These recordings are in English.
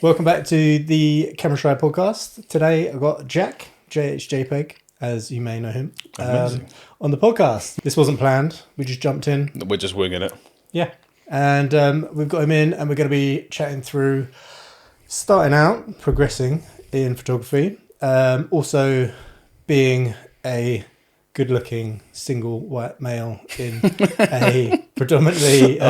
Welcome back to the Camera Shy podcast. Today I've got Jack, JHJPEG, as you may know him, on the podcast. This wasn't planned. We just jumped in. We're just winging it. Yeah. And we've got him in and we're going to be chatting through starting out, progressing in photography, also being a good-looking single white male in a predominantly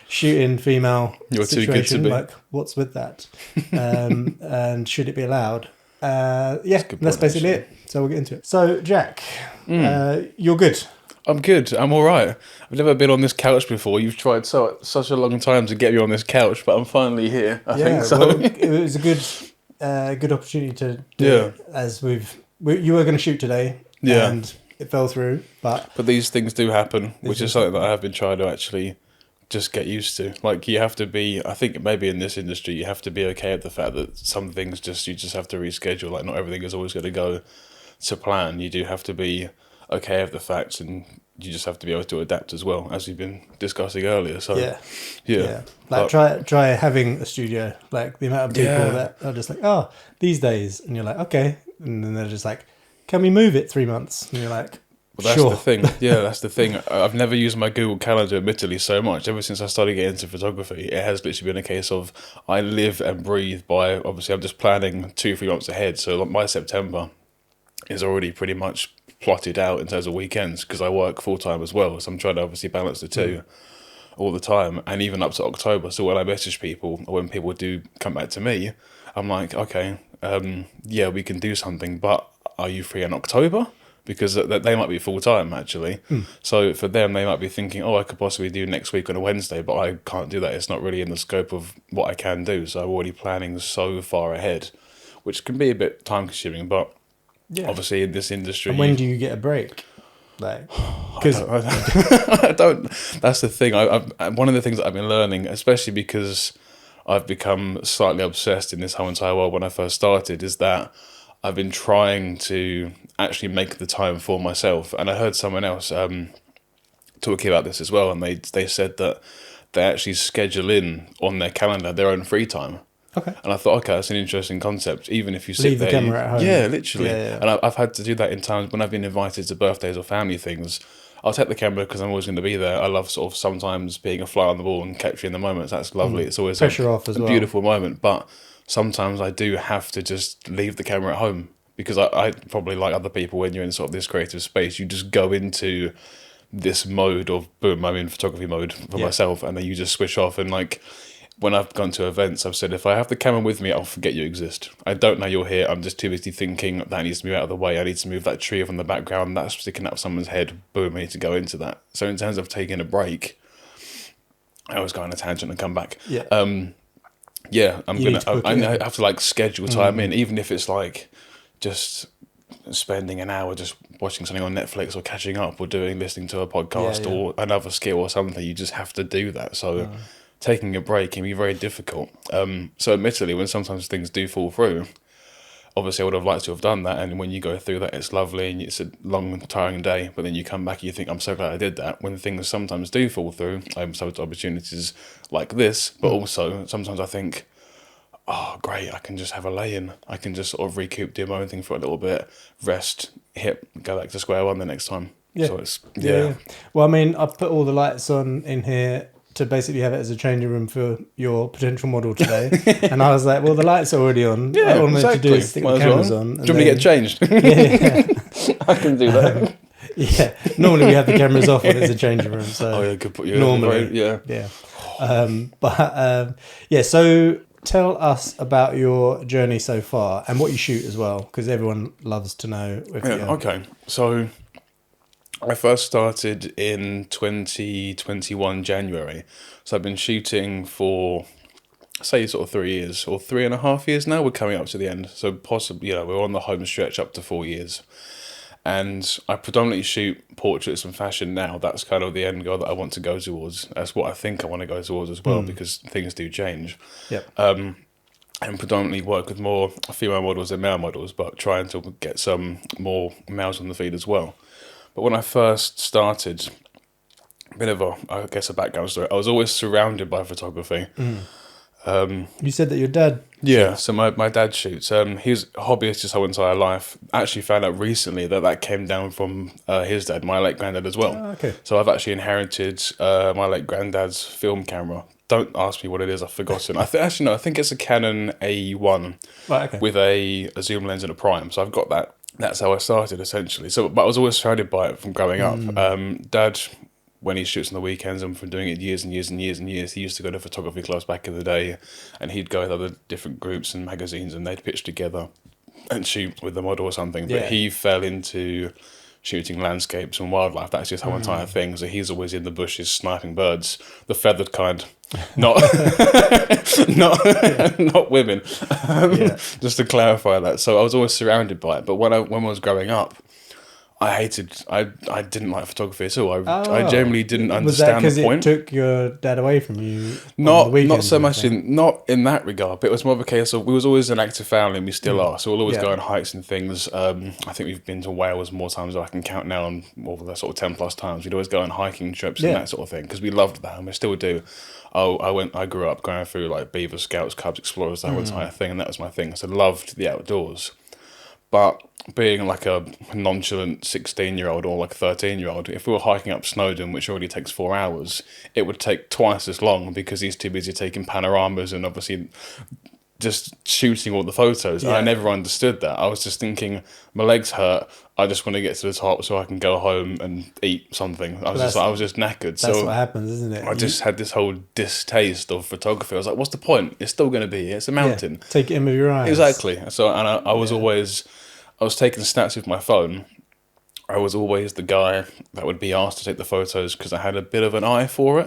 shooting female You're situation. too good to be. Like, what's with that? And should it be allowed? That's basically it. So we'll get into it. So, Jack, you're good. I'm good. I'm all right. I've never been on this couch before. You've tried such a long time to get me on this couch, but I'm finally here. I think so. Well, it was a good opportunity to do it, as you were going to shoot today. Yeah. And it fell through, but these things do happen, which is something that I have been trying to actually just get used to. Like, you have to be, I think maybe in this industry, you have to be okay with the fact that some things you just have to reschedule. Like, not everything is always going to go to plan. You do have to be okay with the facts, and you just have to be able to adapt as well, as we've been discussing earlier. So yeah. Like, try having a studio. Like, the amount of people that are just like, oh, these days, and you're like, okay, and then they're just like, can we move it 3 months? And you're like, well, that's the thing. Yeah, that's the thing. I've never used my Google Calendar, admittedly, so much. Ever since I started getting into photography, it has literally been a case of I live and breathe by, obviously, I'm just planning 2-3 months ahead. So like, my September is already pretty much plotted out in terms of weekends, because I work full-time as well. So I'm trying to obviously balance the two all the time, and even up to October. So when I message people, or when people do come back to me, I'm like, okay, we can do something, but are you free in October? Because they might be full-time, actually. So for them, they might be thinking, oh, I could possibly do next week on a Wednesday, but I can't do that. It's not really in the scope of what I can do. So I'm already planning so far ahead, which can be a bit time-consuming, but obviously in this industry... And when do you get a break? Like, because I don't... That's the thing. One of the things that I've been learning, especially because I've become slightly obsessed in this whole entire world when I first started, is that I've been trying to actually make the time for myself. And I heard someone else talking about this as well, and they said that they actually schedule in on their calendar their own free time. Okay. And I thought, okay, that's an interesting concept. Even if you sit leave there, the camera at home. Yeah, literally. Yeah. And I've had to do that in times when I've been invited to birthdays or family things. I'll take the camera because I'm always going to be there. I love sort of sometimes being a fly on the wall and capturing the moments. That's lovely. It's always pressure off as well. Beautiful moment. But sometimes I do have to just leave the camera at home, because I probably, like other people, when you're in sort of this creative space, you just go into this mode of, boom, I'm in photography mode for myself, and then you just switch off. And like, when I've gone to events, I've said, if I have the camera with me, I'll forget you exist. I don't know you're here. I'm just too busy thinking that needs to move out of the way. I need to move that tree from the background. That's sticking out of someone's head. Boom, I need to go into that. So in terms of taking a break, I always go on a tangent and come back. Yeah. I have to like schedule time in, even if it's like just spending an hour just watching something on Netflix or catching up or listening to a podcast or another skill or something. You just have to do that. So taking a break can be very difficult. So admittedly, when sometimes things do fall through, obviously I would have liked to have done that. And when you go through that, it's lovely and it's a long, tiring day. But then you come back and you think, I'm so glad I did that. When things sometimes do fall through, I'm so opportunities like this. But also sometimes I think, oh, great, I can just have a lay-in. I can just sort of recoup, do my own thing for a little bit, rest, go back to square one the next time. Yeah. So it's, Well, I mean, I've put all the lights on in here to basically have it as a changing room for your potential model today. And I was like, well, the lights are already on. Yeah, all I wanted to do is stick the cameras on. Do you want me to get changed? I can do that. Normally we have the cameras off when it's a changing room. So good put you normally, So tell us about your journey so far and what you shoot as well, because everyone loves to know. Okay, so I first started in 2021 January. So I've been shooting for, say, sort of 3 years or 3.5 years now. We're coming up to the end. So possibly, we're on the home stretch up to 4 years. And I predominantly shoot portraits and fashion now. That's kind of the end goal that I want to go towards. That's what I think I want to go towards as well, because things do change. Yep. And predominantly work with more female models than male models, but trying to get some more males on the feed as well. But when I first started, a bit of a background story. I was always surrounded by photography. You said that your dad. Yeah, so my dad shoots. He's a hobbyist his whole entire life. Actually found out recently that came down from his dad, my late granddad as well. Oh, okay. So I've actually inherited my late granddad's film camera. Don't ask me what it is, I've forgotten. Actually, no, I think it's a Canon A1 Right, okay. with a zoom lens and a prime. So I've got that. That's how I started, essentially. So, but I was always surrounded by it from growing up. Dad, when he shoots on the weekends and from doing it years and years and years and years, he used to go to photography clubs back in the day, and he'd go with other different groups and magazines, and they'd pitch together and shoot with the model or something. But he fell into shooting landscapes and wildlife. That's his whole entire thing. So he's always in the bushes sniping birds, the feathered kind, not not women. Just to clarify that. So I was always surrounded by it. But when I was growing up, I didn't like photography at all. I generally didn't understand the point. Was that because it took your dad away from you? Not so much not in that regard, but it was more of a case of we was always an active family, and we still are. So we'll always go on hikes and things. I think we've been to Wales more times than I can count now, and more than sort of 10 plus times. We'd always go on hiking trips and that sort of thing because we loved that, and we still do. I grew up going through like Beaver Scouts, Cubs, Explorers, that whole entire thing, and that was my thing. So I loved the outdoors. But being like a nonchalant 16-year-old or like a 13-year-old, if we were hiking up Snowdon, which already takes 4 hours, it would take twice as long because he's too busy taking panoramas and obviously just shooting all the photos. And I never understood that. I was just thinking, my legs hurt. I just want to get to the top so I can go home and eat something. I was just knackered. That's what happens, isn't it? I just had this whole distaste of photography. I was like, what's the point? It's still going to be here. It's a mountain. Take it in with your eyes. Exactly. So, and I was always... I was taking snaps with my phone. I was always the guy that would be asked to take the photos because I had a bit of an eye for it,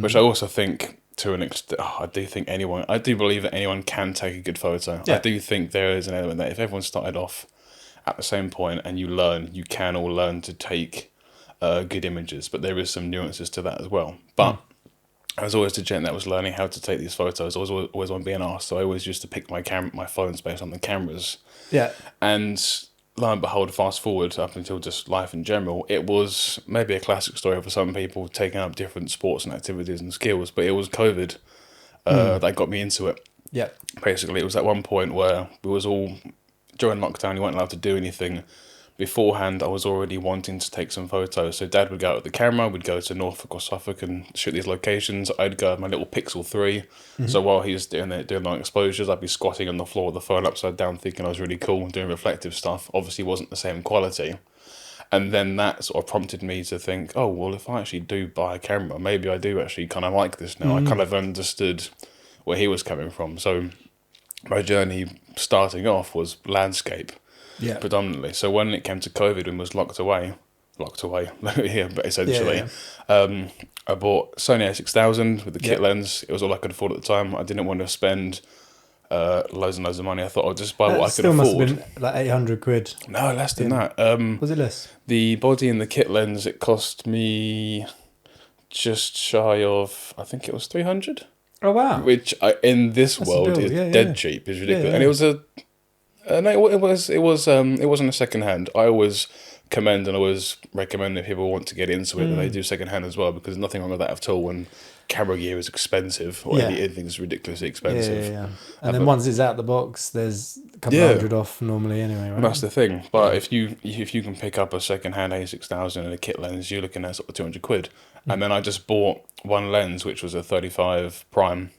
which I also think to an extent, I do believe that anyone can take a good photo. I do think there is an element that if everyone started off at the same point and you can all learn to take good images, but there is some nuances to that as well. But I was always the gent that was learning how to take these photos. I was always on being asked, so I always used to pick my phones based on the cameras. Yeah. And lo and behold, fast forward up until just life in general, it was maybe a classic story for some people taking up different sports and activities and skills, but it was COVID that got me into it. Yeah. Basically, it was at one point where we was all, during lockdown, you weren't allowed to do anything. Beforehand, I was already wanting to take some photos. So Dad would go out with the camera, we'd go to Norfolk or Suffolk and shoot these locations. I'd go with my little Pixel 3. So while he was doing long exposures, I'd be squatting on the floor with the phone upside down thinking I was really cool and doing reflective stuff. Obviously wasn't the same quality. And then that sort of prompted me to think, oh, well, if I actually do buy a camera, maybe I do actually kind of like this now. I kind of understood where he was coming from. So my journey starting off was landscape. Yeah, predominantly. So when it came to COVID and was locked away, yeah, but essentially, I bought Sony A6000 with the kit lens. It was all I could afford at the time. I didn't want to spend loads and loads of money. I thought I'd just buy what I could afford. Still must have been like 800 quid. No, less than that. Was it less? The body and the kit lens, it cost me just shy of, I think it was 300. Oh wow! Which in this world is dead cheap. Is ridiculous, and it was a. No, it wasn't a second hand. I always commend and always recommend if people want to get into it that they do second hand as well, because there's nothing wrong with that at all when camera gear is expensive or anything's ridiculously expensive. And then once it's out the box, there's a couple hundred off normally anyway, right? That's the thing. But if you can pick up a second hand A6000 and a kit lens, you're looking at sort of 200 quid. And then I just bought one lens, which was a 35 prime.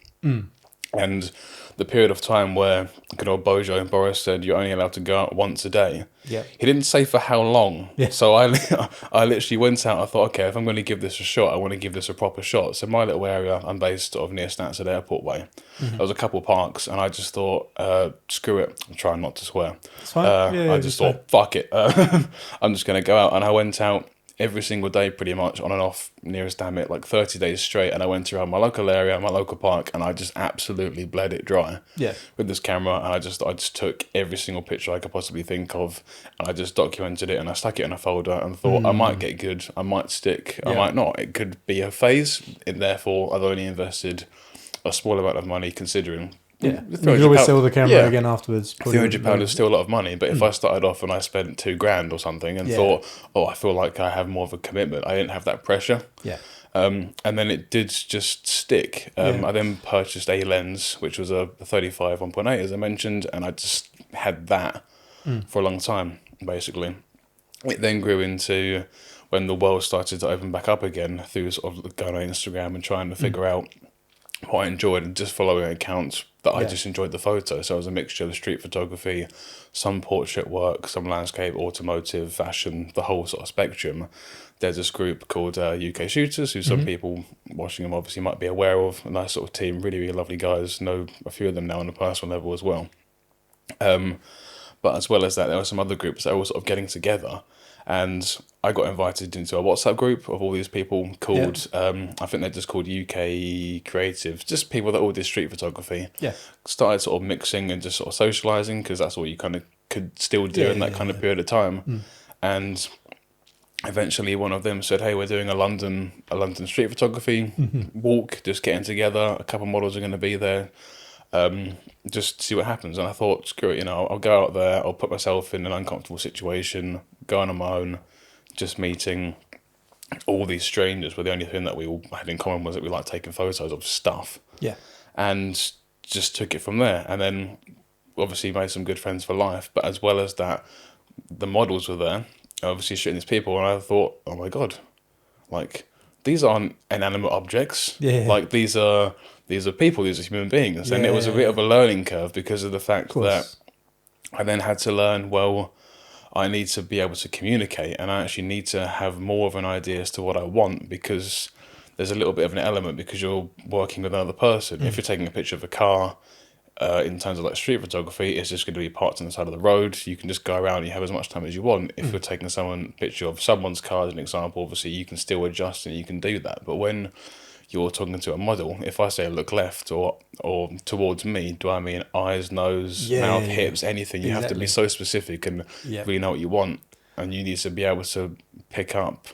And the period of time where good old Bojo and Boris said you're only allowed to go out once a day. Yeah. He didn't say for how long. Yeah. So I literally went out. I thought, okay, if I'm going to give this a shot, I want to give this a proper shot. So my little area, I'm based sort of near Stansted Airport Way. There was a couple of parks, and I just thought, screw it. I'm trying not to swear. That's fine. I just thought, fuck it. I'm just going to go out. And I went out every single day pretty much on and off, nearest damn it, like 30 days straight, and I went around my local area, my local park, and I just absolutely bled it dry with this camera, and I just took every single picture I could possibly think of, and I just documented it, and I stuck it in a folder and thought I might get good, I might stick, I might not. It could be a phase, and therefore I've only invested a small amount of money considering. Yeah, you can always sell the camera again afterwards. £300 is still a lot of money, but if I started off and I spent $2,000 or something and thought, oh, I feel like I have more of a commitment, I didn't have that pressure. Yeah. And then it did just stick. I then purchased a lens, which was a 35 1.8, as I mentioned, and I just had that for a long time, basically. It then grew into when the world started to open back up again through sort of going on Instagram and trying to figure out what I enjoyed and just following accounts that I just enjoyed the photo. So it was a mixture of street photography, some portrait work, some landscape, automotive, fashion, the whole sort of spectrum. There's this group called UK Shooters, who some people watching them obviously might be aware of. A nice sort of team, really, really lovely guys. Know a few of them now on a personal level as well. But as well as that, there were some other groups that were sort of getting together. And I got invited into a WhatsApp group of all these people called, I think they're just called UK Creatives, just people that all did street photography. Yeah. Started sort of mixing and just sort of socialising, because that's all you kind of could still do in that kind of period of time. And eventually one of them said, hey, we're doing a London street photography walk, just getting together. A couple of models are going to be there. Just see what happens. And I thought, screw it, I'll go out there, I'll put myself in an uncomfortable situation, going on my own, just meeting all these strangers, where the only thing that we all had in common was that we liked taking photos of stuff. Yeah. And just took it from there. And then obviously made some good friends for life. But as well as that, the models were there, obviously shooting these people, and I thought, oh my God, like, these aren't inanimate objects. Yeah. Like, these are people, these are human beings. And it was a bit of a learning curve because of the fact that I then had to learn, well, I need to be able to communicate, and I actually need to have more of an idea as to what I want, because there's a little bit of an element, because you're working with another person. If you're taking a picture of a car, in terms of like street photography, it's just going to be parked on the side of the road. You can just go around, you have as much time as you want. If you're taking a picture of someone's car as an example, obviously you can still adjust and you can do that. But when you're talking to a model, if I say look left or towards me, do I mean eyes, nose, mouth, hips, anything? You have to be so specific and really know what you want, and you need to be able to pick up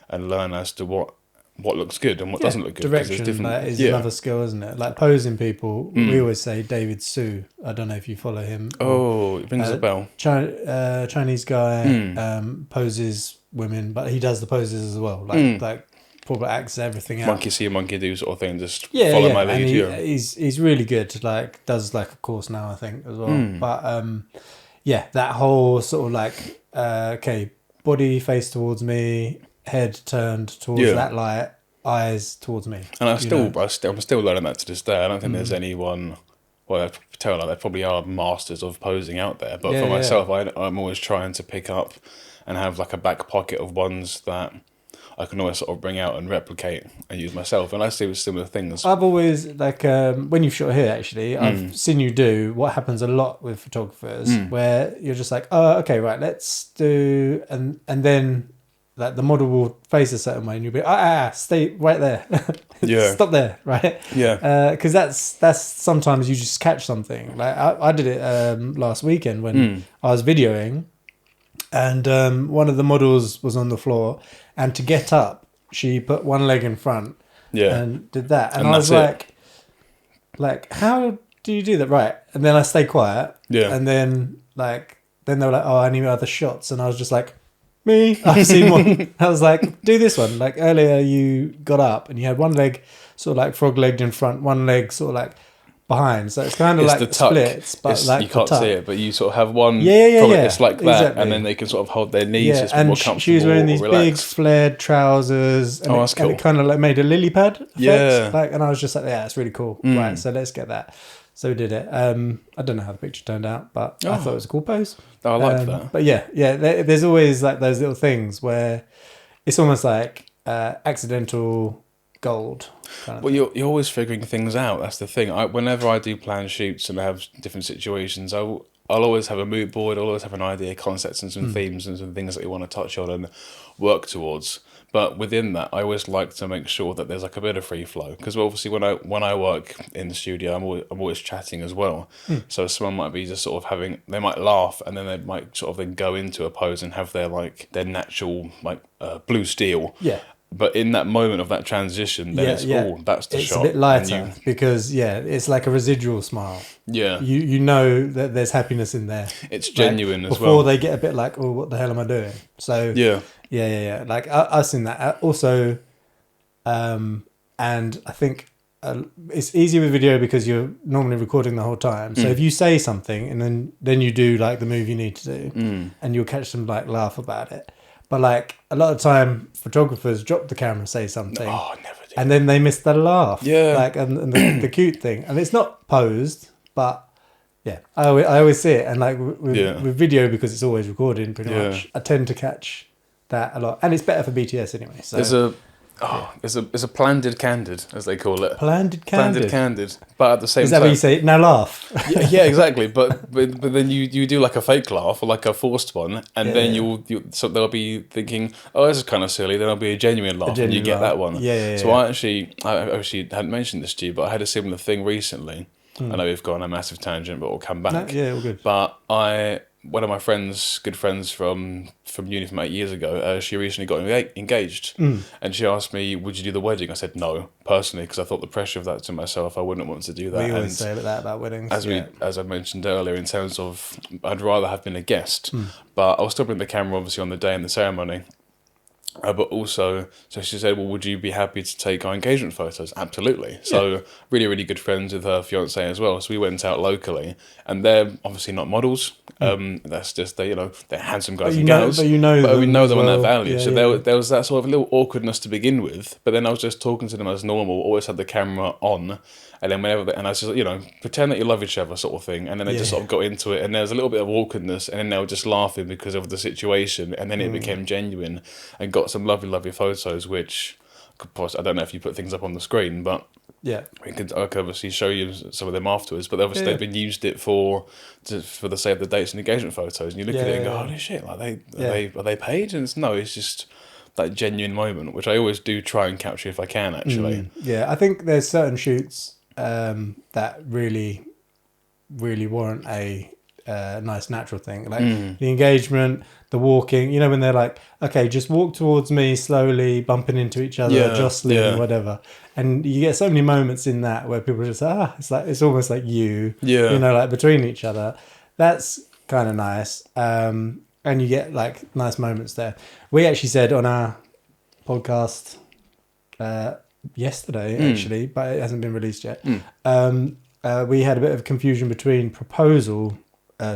and learn as to what looks good and what doesn't look good. Direction, that is another skill, isn't it? Like posing people, we always say David Su. I don't know if you follow him. Oh, it rings a bell. Chinese guy poses women, but he does the poses as well. Like probably acts everything out. Monkey see, monkey do sort of thing. Just follow my lead. And he's really good. Like does like a course now, I think, as well. But that whole sort of like body face towards me, head turned towards that light, eyes towards me. And I'm still learning that to this day. I don't think there's anyone. Well, I tell like there probably are masters of posing out there, but for myself, I'm always trying to pick up and have like a back pocket of ones that I can always sort of bring out and replicate and use myself. And I see with similar things. I've always, like, when you've shot here, actually, I've seen you do what happens a lot with photographers, where you're just like, oh, okay, right, let's do, and then like the model will face a certain way and you'll be, stay right there. Stop there, right? Yeah. Because that's sometimes you just catch something. Like I did it last weekend when I was videoing, and one of the models was on the floor, and to get up, she put one leg in front and did that. And I was like, how do you do that? Right. And then I stayed quiet. Yeah. And then they were like, oh, I need other shots. And I was just like, me, I've seen one. I was like, do this one. Like earlier you got up and you had one leg sort of like frog-legged in front, one leg sort of like behind. So it's kind of like the splits, but like you can't see it, but you sort of have one. It's like that, exactly. And then they can sort of hold their knees. It's more comfortable. She was wearing these big flared trousers, and that's cool. And it kind of like made a lily pad effect. Yeah. And I was just like, yeah, it's really cool. Right, so let's get that. So we did it. I don't know how the picture turned out, but I thought it was a cool pose. I liked that. But there's always like those little things where it's almost like accidental gold. Well, you're always figuring things out. That's the thing. Whenever I do plan shoots and I have different situations, I'll always have a mood board. I'll always have an idea, concepts, and some themes and some things that we want to touch on and work towards. But within that, I always like to make sure that there's like a bit of free flow, because obviously when I work in the studio, I'm always chatting as well. So someone might be just sort of they might laugh, and then they might sort of then go into a pose and have their natural blue steel. Yeah. But in that moment of that transition, then that's the shot. It's a bit lighter because it's like a residual smile. Yeah. You know that there's happiness in there. It's genuine as well. Before they get a bit like, oh, what the hell am I doing? So yeah. Like I've seen that. Also, And I think it's easier with video because you're normally recording the whole time. So if you say something and then you do like the move you need to do, and you'll catch them like laugh about it. But like a lot of time, photographers drop the camera, say something, Oh, never do. and then they miss the laugh. Yeah. Like and the cute thing, and it's not posed, but yeah, I always see it, and like with video because it's always recorded pretty much. I tend to catch that a lot, and it's better for BTS anyway. So There's a planned candid, as they call it. planned Candid. But at the same Is that time, what you say? Now laugh. yeah, exactly. But then you do like a fake laugh or like a forced one, and then so they'll be thinking, oh, this is kind of silly. Then there'll be a genuine laugh, and you get that one. So I actually hadn't mentioned this to you, but I had a similar thing recently. I know we've gone on a massive tangent, but we'll come back. Yeah, all good. But one of my good friends from uni from 8 years ago, she recently got engaged, and she asked me, "Would you do the wedding?" I said no, personally, because I thought the pressure of that to myself, I wouldn't want to do that. We always say that about weddings. As I mentioned earlier, in terms of, I'd rather have been a guest, but I was still bring the camera obviously on the day in the ceremony. But also, so she said, well, would you be happy to take our engagement photos? Absolutely. So really, really good friends with her fiance as well. So we went out locally, and they're obviously not models. That's just, they're handsome guys and girls. But we know them and their value. Yeah, so there was that sort of little awkwardness to begin with. But then I was just talking to them as normal, always had the camera on. And then and I was just, pretend that you love each other sort of thing. And then they just sort of got into it. And there was a little bit of awkwardness. And then they were just laughing because of the situation. And then it became genuine and got some lovely, lovely photos, which I don't know if you put things up on the screen, but I could obviously show you some of them afterwards. But obviously they've been used it for the save the dates and engagement photos. And you look at it and go, holy shit, like are they paid? And it's just that genuine moment, which I always do try and capture if I can, actually. Yeah, I think there's certain shoots that really, really warrant a nice natural thing, like the engagement, the walking. When they're like, okay, just walk towards me slowly, bumping into each other, jostling, whatever. And you get so many moments in that where people just it's almost like like between each other. That's kind of nice. And you get like nice moments there. We actually said on our podcast yesterday, actually, but it hasn't been released yet. We had a bit of confusion between proposal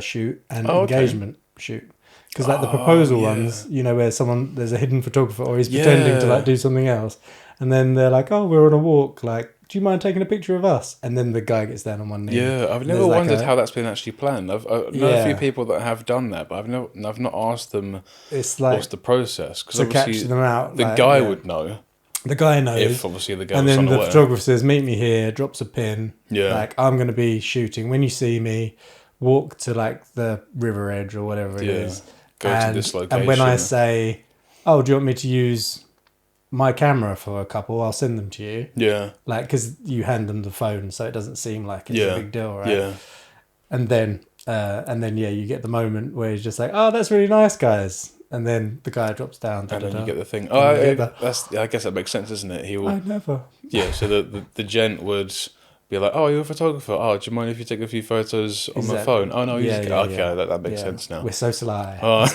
shoot and engagement shoot, because like the proposal ones, where there's a hidden photographer or he's pretending to like do something else, and then they're like, oh, we're on a walk, like, do you mind taking a picture of us? And then the guy gets down on one knee. I've never wondered how that's been actually planned. I've known a few people that have done that, but I've not asked them what's the process, because to catch them out. The guy would know. The guy knows. If obviously the girl's and then unaware. The photographer says, meet me here, drops a pin. Yeah. Like, I'm going to be shooting. When you see me, walk to like the river edge or whatever it is. Go to this location. And when I say, oh, do you want me to use my camera for a couple? I'll send them to you. Yeah. Like, because you hand them the phone, so it doesn't seem like it's a big deal, right? Yeah. And then you get the moment where he's just like, oh, that's really nice, guys. And then the guy drops down. And then you get the thing. I guess that makes sense, doesn't it? He will. I never. Yeah, so the gent would be like, oh, you're a photographer. Oh, do you mind if you take a few photos on my phone? Oh, no, that makes sense now. We're so sly. Oh.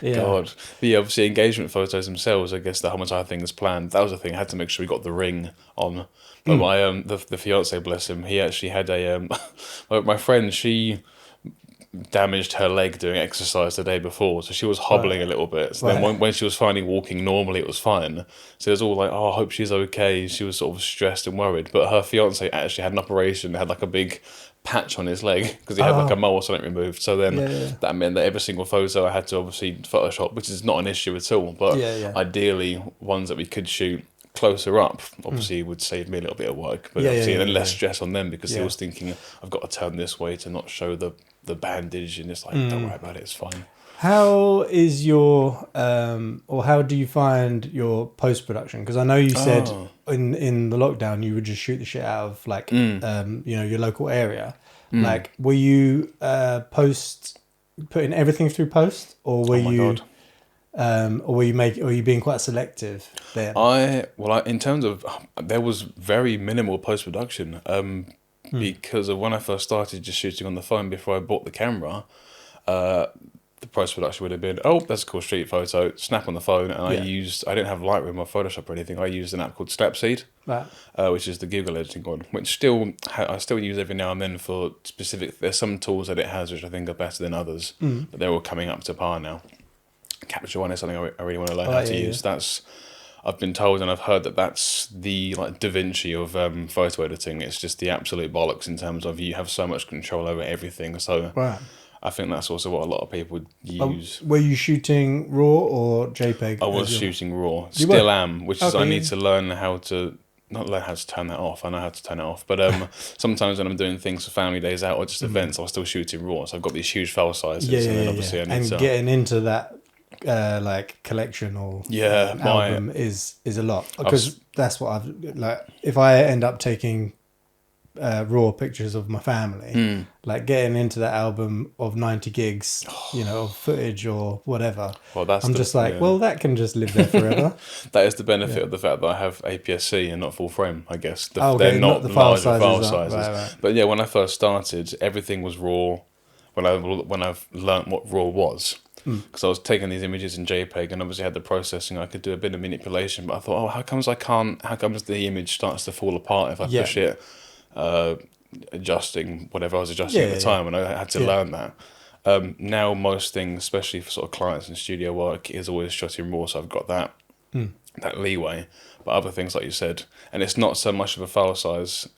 Yeah. God. But yeah, obviously engagement photos themselves, I guess the whole entire thing is planned. That was the thing. I had to make sure we got the ring on. But my the fiance, bless him, he actually had a my friend, she damaged her leg doing exercise the day before, so she was hobbling a little bit. So then when she was finally walking normally, it was fine. So it was all like, oh, I hope she's okay. She was sort of stressed and worried. But her fiance actually had an operation, had like a big patch on his leg because he had like a mole or something removed. So then that meant that every single photo I had to obviously Photoshop, which is not an issue at all. But ideally, ones that we could shoot closer up obviously would save me a little bit of work, but and less stress on them, because he was thinking, I've got to turn this way to not show the bandage, and it's like, don't worry about it, it's fine. How is your or how do you find your post-production? Because I know you said in the lockdown you would just shoot the shit out of like your local area. Like, were you putting everything through post, or were you or were you being quite selective then? In terms of, there was very minimal post-production because of when I first started just shooting on the phone before I bought the camera. the post-production would have been, oh, that's a cool street photo, snap on the phone, and I didn't have Lightroom or Photoshop or anything, I used an app called Snapseed, Right. which is the Google editing one, which I still use every now and then for specific, there's some tools that it has which I think are better than others, but they're all coming up to par now. Capture One is something I really want to learn how to use. That's, I've been told and I've heard that that's the like Da Vinci of photo editing. It's just the absolute bollocks in terms of you have so much control over everything. So Right. I think that's also what a lot of people use. Were you shooting RAW or JPEG? I was shooting RAW. You Still were? am, which is I need to learn how to, not learn how to turn that off. I know how to turn it off. But sometimes when I'm doing things for family days out or just events, I'll still shoot in RAW. So I've got these huge file sizes. And then obviously I need to... getting into that like collection or album is a lot, because that's what I've like. If I end up taking raw pictures of my family, like getting into that album of 90 gigs, of footage or whatever, well, I'm just like, well, that can just live there forever. That is the benefit of the fact that I have APS-C and not full frame, I guess. They're not the larger file sizes. Right. But yeah, when I first started, everything was raw. When I've learnt what raw was, because I was taking these images in JPEG and obviously had the processing, I could do a bit of manipulation, but I thought, oh, how comes the image starts to fall apart if I push it, adjusting whatever I was adjusting at the time, and I had to learn that. Now most things, especially for sort of clients and studio work, is always shot in RAW, so I've got that leeway. But other things, like you said, and it's not so much of a file size,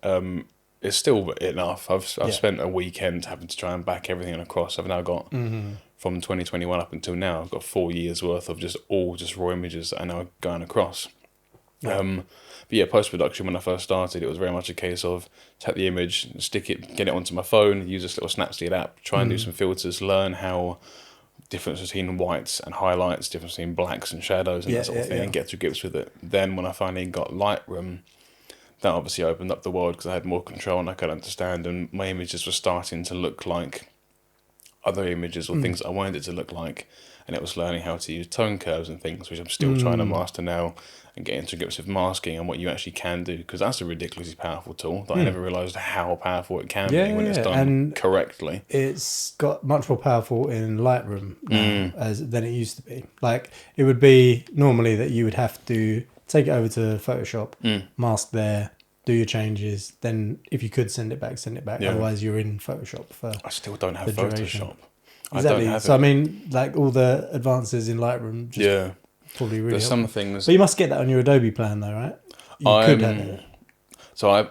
it's still enough. I've spent a weekend having to try and back everything across. I've now got, from 2021 up until now, I've got 4 years worth of just raw images that are now going across. But yeah, post-production, when I first started, it was very much a case of take the image, stick it, get it onto my phone, use this little Snapseed app, try and do some filters, learn how difference between whites and highlights, difference between blacks and shadows and that sort of thing, and get to grips with it. Then when I finally got Lightroom, that obviously opened up the world because I had more control and I could understand, and my images were starting to look like other images or things that I wanted it to look like, and it was learning how to use tone curves and things, which I'm still trying to master now, and get into grips with masking and what you actually can do, because that's a ridiculously powerful tool that I never realised how powerful it can be when it's done correctly. It's got much more powerful in Lightroom now than it used to be. Like, it would be normally that you would have to take it over to Photoshop, mask there, do your changes, then if you could send it back. Otherwise you're in Photoshop for I still don't have duration. Photoshop. Exactly. I don't have so I mean, like, all the advances in Lightroom just probably really There's helpful. some things. But you must get that on your Adobe plan though, right? You could have it. So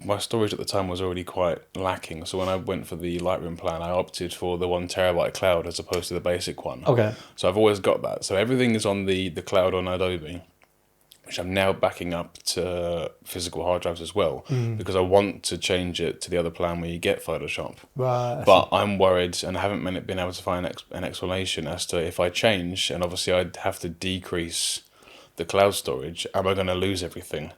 my storage at the time was already quite lacking. So when I went for the Lightroom plan, I opted for the 1 terabyte cloud as opposed to the basic one. Okay. So I've always got that. So everything is on the cloud on Adobe, which I'm now backing up to physical hard drives as well, because I want to change it to the other plan where you get Photoshop. Right. But I'm worried, and I haven't been able to find an explanation as to if I change, and obviously I'd have to decrease the cloud storage, am I going to lose everything?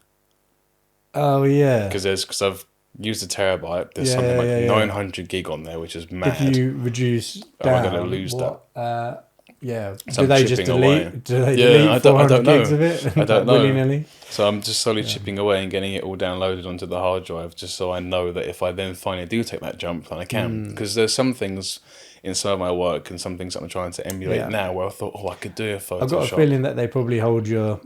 Oh yeah. Because I've used a terabyte. There's something like 900 gig on there, which is mad. If you reduce down, am I going to lose that? Do they just delete? Do they delete 400 gigs of it? I don't know. Willy-nilly? So I'm just slowly chipping away and getting it all downloaded onto the hard drive, just so I know that if I then finally do take that jump, then I can. Because there's some things in some of my work and some things that I'm trying to emulate now where I thought, I could do a Photoshop. I've got a feeling that they probably hold your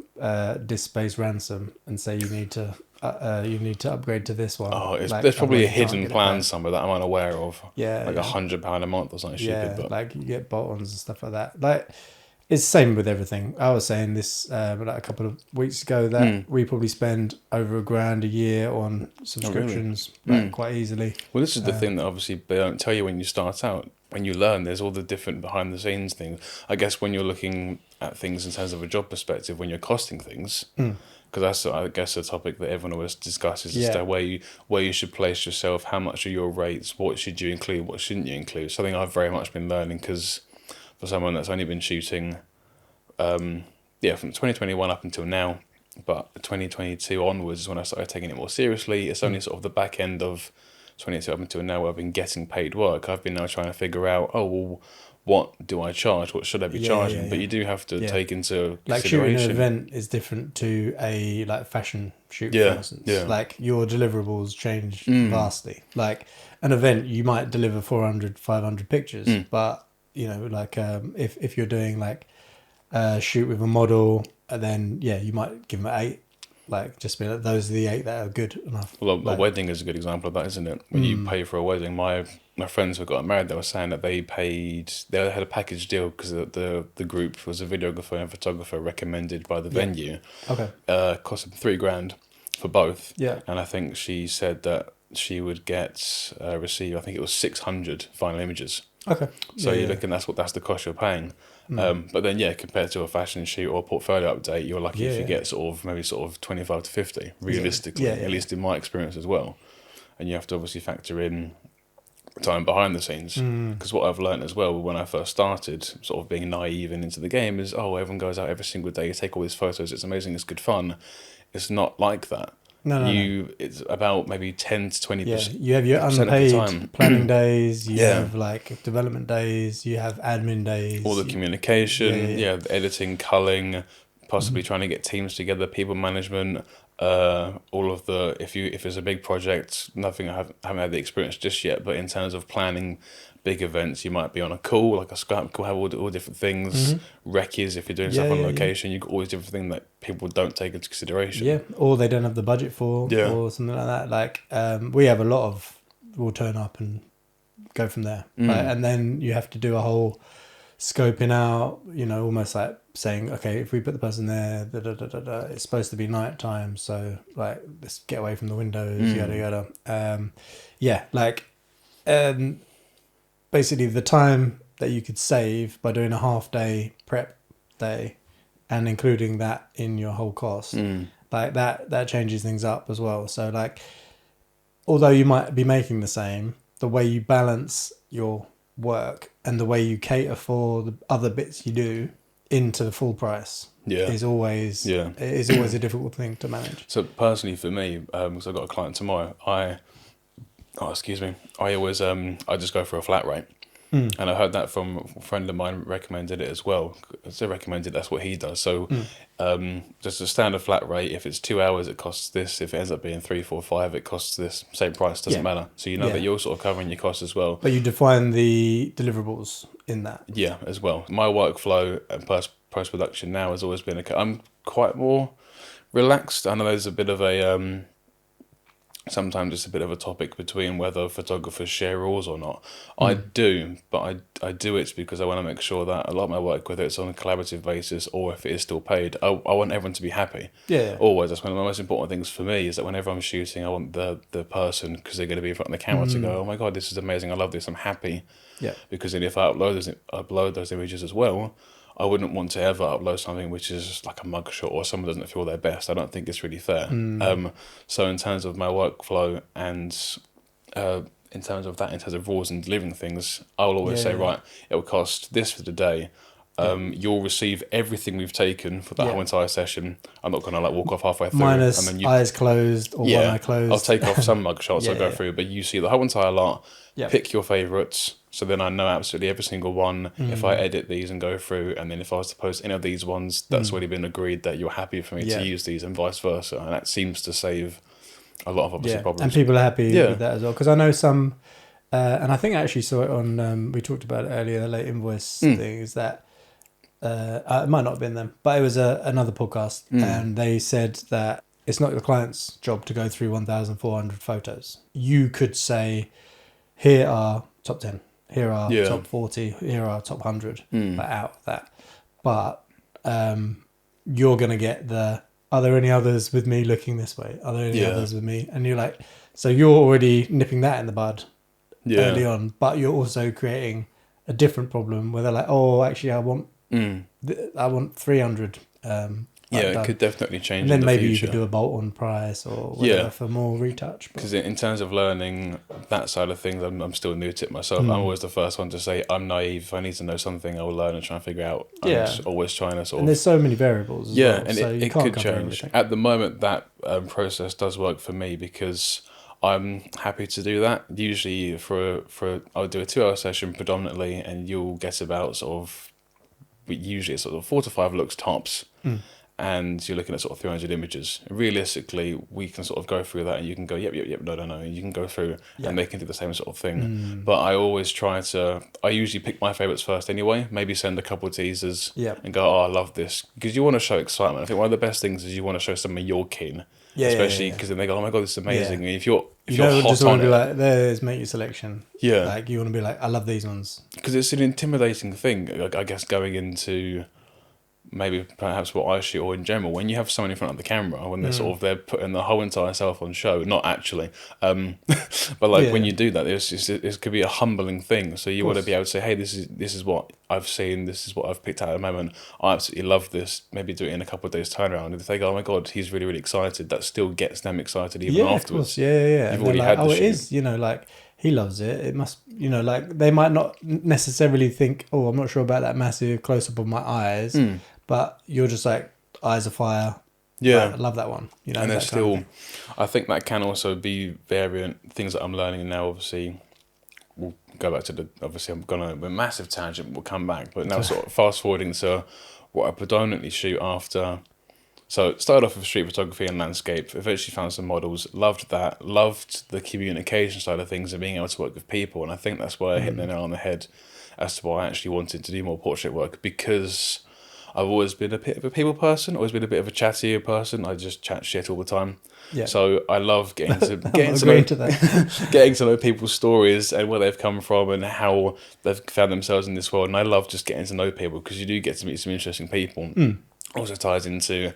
disk space ransom and say you need to upgrade to this one. Oh, there's probably a hidden plan somewhere that I'm unaware of. Yeah, like £100 a month or something stupid. But like you get bolt-ons and stuff like that. Like, it's the same with everything. I was saying this like a couple of weeks ago that we probably spend over $1,000 a year on subscriptions quite easily. Well, this is the thing that obviously they don't tell you when you start out. When you learn, there's all the different behind the scenes things. I guess when you're looking at things in terms of a job perspective, when you're costing things, because that's, I guess, a topic that everyone always discusses, is that where you should place yourself, how much are your rates, what should you include, what shouldn't you include. Something I've very much been learning, because for someone that's only been shooting, from 2021 up until now, but 2022 onwards is when I started taking it more seriously. It's only sort of the back end of 2022 up until now where I've been getting paid work. I've been now trying to figure out, what do I charge? What should I be charging? But you do have to take into like shooting consideration. an event is different to a like fashion shoot, Yeah, for instance. yeah. Like your deliverables change vastly. Like an event, you might deliver 400, 500 pictures, but you know, like if you're doing like a shoot with a model, and then you might give them 8. Like just be like, those are the 8 that are good enough. Well, like, a wedding is a good example of that, isn't it? When you pay for a wedding, my friends who got married, they were saying that they had a package deal because the group was a videographer and photographer recommended by the venue. Okay. Cost them $3,000 for both. Yeah. And I think she said that she would receive, I think it was 600 final images. Okay. So you're looking, that's the cost you're paying. But then compared to a fashion shoot or portfolio update, you're lucky if you get maybe 25 to 50 realistically, at least in my experience as well. And you have to obviously factor in time behind the scenes, because what I've learned as well when I first started sort of being naive and into the game is, everyone goes out every single day, you take all these photos, it's amazing, it's good fun. It's not like that. No. It's about maybe 10 to 20%. Yeah, you have your unpaid planning days. You have like development days. You have admin days. All the communication. The editing, culling, possibly trying to get teams together, people management. All of the if it's a big project, I haven't had the experience just yet. But in terms of planning big events, you might be on a call, like a Skype call, have all different things. Recce's, if you're doing stuff on location, you've got all these different things that people don't take into consideration. Yeah, or they don't have the budget for, or something like that. Like we have a lot of, we'll turn up and go from there, right? And then you have to do a whole scoping out, almost like saying, okay, if we put the person there, it's supposed to be night time, so like let's get away from the windows, yada yada. Basically the time that you could save by doing a half day prep day and including that in your whole cost, like that changes things up as well. So like, although you might be making the same, the way you balance your work and the way you cater for the other bits you do into the full price is always a difficult thing to manage. So personally for me, because I've got a client tomorrow, I always I just go for a flat rate. And I heard that from a friend of mine, recommended it as well. So recommended, that's what he does. So just a standard flat rate, if it's 2 hours, it costs this. If it ends up being 3, 4, 5, it costs this. Same price, doesn't matter. So you know that you're sort of covering your costs as well. But you define the deliverables in that. Yeah, as well. My workflow and post-production now has always been, I'm quite more relaxed. I know there's a bit of a... sometimes it's a bit of a topic between whether photographers share rules or not. I do, but I do it because I want to make sure that a lot of my work, whether it's on a collaborative basis or if it is still paid, I want everyone to be happy. Yeah. Always. That's one of the most important things for me, is that whenever I'm shooting, I want the person, because they're going to be in front of the camera, to go, oh my God, this is amazing, I love this, I'm happy. Yeah. Because then if I upload those images as well, I wouldn't want to ever upload something which is like a mugshot or someone doesn't feel their best. I don't think it's really fair. So in terms of my workflow and in terms of rules and delivering things, I will always say, right, it will cost this for the day. You'll receive everything we've taken for that whole entire session. I'm not going to walk off halfway through. Minus and then eyes closed or one eye closed. I'll take off some mugshots, I'll go through, but you see the whole entire lot. Pick your favourites. So then I know absolutely every single one. If I edit these and go through, and then if I was to post any of these ones, that's already been agreed that you're happy for me to use these, and vice versa. And that seems to save a lot of obviously problems. And people are happy with that as well. Because I know some, and I think I actually saw it on, we talked about it earlier, the late invoice thing, is that, it might not have been them, but it was another podcast, and they said that it's not the client's job to go through 1,400 photos. You could say, here are top 10. Here are top 40, here are top 100 out of that. But you're going to get are there any others with me looking this way? Are there any others with me? And you're like, so you're already nipping that in the bud early on, but you're also creating a different problem where they're like, oh, actually, I want 300. It could definitely change. And then in the maybe future. You could do a bolt-on price or whatever for more retouch. Because in terms of learning that side of things, I'm still new to it myself. I'm always the first one to say I'm naive. If I need to know something, I will learn and try and figure out. I'm just always trying to And there's so many variables as well. And so it could change. Everything. At the moment, that process does work for me because I'm happy to do that. Usually I'll do a 2 hour session predominantly, and you'll get about sort of, usually it's sort of 4 to 5 looks tops. And you're looking at sort of 300 images. Realistically, we can sort of go through that, and you can go, yep, no. And you can go through, and they can do the same sort of thing. But I always I usually pick my favourites first anyway, maybe send a couple of teasers and go, oh, I love this. Because you want to show excitement. I think one of the best things is you want to show someone you're keen. Especially because then they go, oh my God, this is amazing. And if you're don't hot just on want to it, be like, there's make your selection. Yeah. Like, you want to be like, I love these ones. Because it's an intimidating thing, I guess, going into maybe perhaps what I shoot, or in general, when you have someone in front of the camera, when they're putting the whole entire self on show, not actually, but like when you do that, it could be a humbling thing. So you want to be able to say, hey, this is what I've seen, this is what I've picked out at the moment. I absolutely love this. Maybe do it in a couple of days turnaround. And if they go, oh my God, he's really, really excited, that still gets them excited even afterwards. Of course. Yeah. You've And already like, had the it shoot. is, like, he loves it. It must, like, they might not necessarily think, oh, I'm not sure about that massive close up of my eyes. But you're just like, eyes of fire. Yeah. I love that one. And there's still, I think that can also be variant things that I'm learning now. Obviously, we'll go back to obviously I'm going on a massive tangent, we'll come back. But now sort of fast forwarding to what I predominantly shoot after. So it started off with street photography and landscape, eventually found some models, loved that, loved the communication side of things and being able to work with people. And I think that's why I hit the nail on the head as to why I actually wanted to do more portrait work, because I've always been a bit of a people person, always been a bit of a chattier person. I just chat shit all the time. Yeah. So I love getting to know people's stories and where they've come from and how they've found themselves in this world. And I love just getting to know people, because you do get to meet some interesting people. Also ties into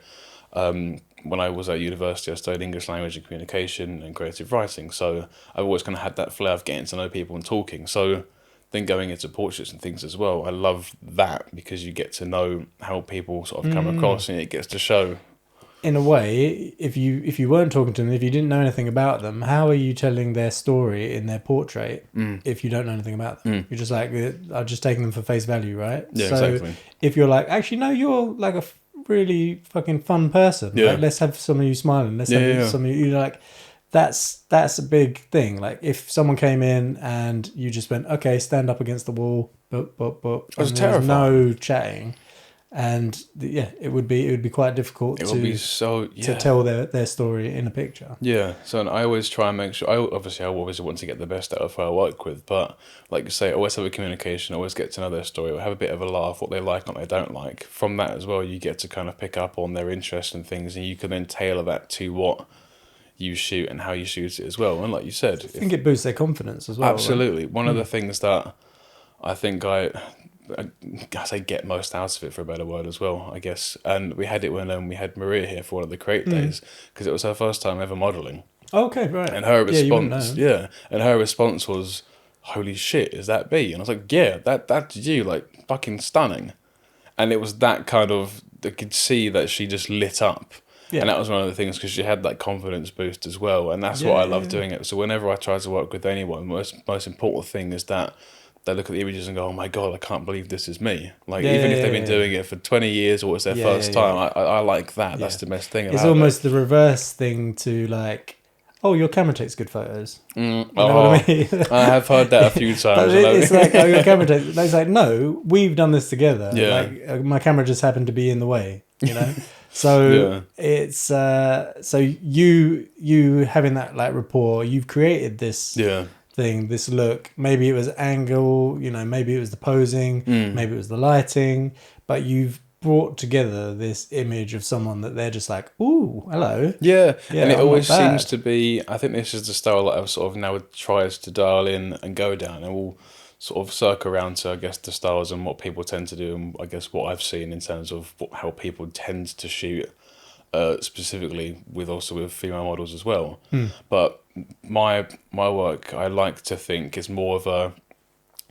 when I was at university, I studied English language and communication and creative writing. So I've always kind of had that flair of getting to know people and talking. So then going into portraits and things as well, I love that, because you get to know how people sort of come across, and it gets to show. In a way, if you weren't talking to them, if you didn't know anything about them, how are you telling their story in their portrait if you don't know anything about them? You're just like, I'm just taking them for face value, right? Yeah, so exactly. If you're like, actually, no, you're like a really fucking fun person. Yeah. Like, let's have some of you smiling. Let's have some of you, like, that's a big thing. Like, if someone came in and you just went, okay, stand up against the wall, but was and terrifying. no chatting, and it would be quite difficult to tell their story in a picture. Yeah. So I always try and make sure. I always want to get the best out of who I work with, but like you say, always have a communication. Always get to know their story. Or have a bit of a laugh, what they like and what they don't like. From that as well, you get to kind of pick up on their interests and things, and you can then tailor that to what you shoot and how you shoot it as well. And like you said, I think it boosts their confidence as well. Absolutely. Right? One of the things that I think I say get most out of it, for a better word as well, I guess. And we had it when we had Maria here for one of the Create Days, because it was her first time ever modelling. Okay, right. And her response, and her response was, "Holy shit, is that B?" And I was like, "Yeah, that's you, like fucking stunning." And it was that kind of, I could see that she just lit up. Yeah. And that was one of the things, because she had that confidence boost as well. And that's what I love doing it. So whenever I try to work with anyone, most important thing is that they look at the images and go, oh my God, I can't believe this is me. Like, even if they've been doing it for 20 years or it's their first time, I like that. Yeah. That's the best thing about it. It's almost the reverse thing to, like, oh, your camera takes good photos. You know what I mean? I have heard that a few times. It's like, oh, your camera takes... It's like, no, we've done this together. Yeah. Like, my camera just happened to be in the way, you know? So it's so you having that like rapport, you've created this thing, this look. Maybe it was angle, maybe it was the posing, maybe it was the lighting, but you've brought together this image of someone that they're just like, ooh, hello. Yeah, and it always seems to be, I think this is the style that I've sort of now tries to dial in and go down, and we'll sort of circle around to, I guess, the styles and what people tend to do, and I guess what I've seen in terms of how people tend to shoot, specifically with female models as well. But my work, I like to think, is more of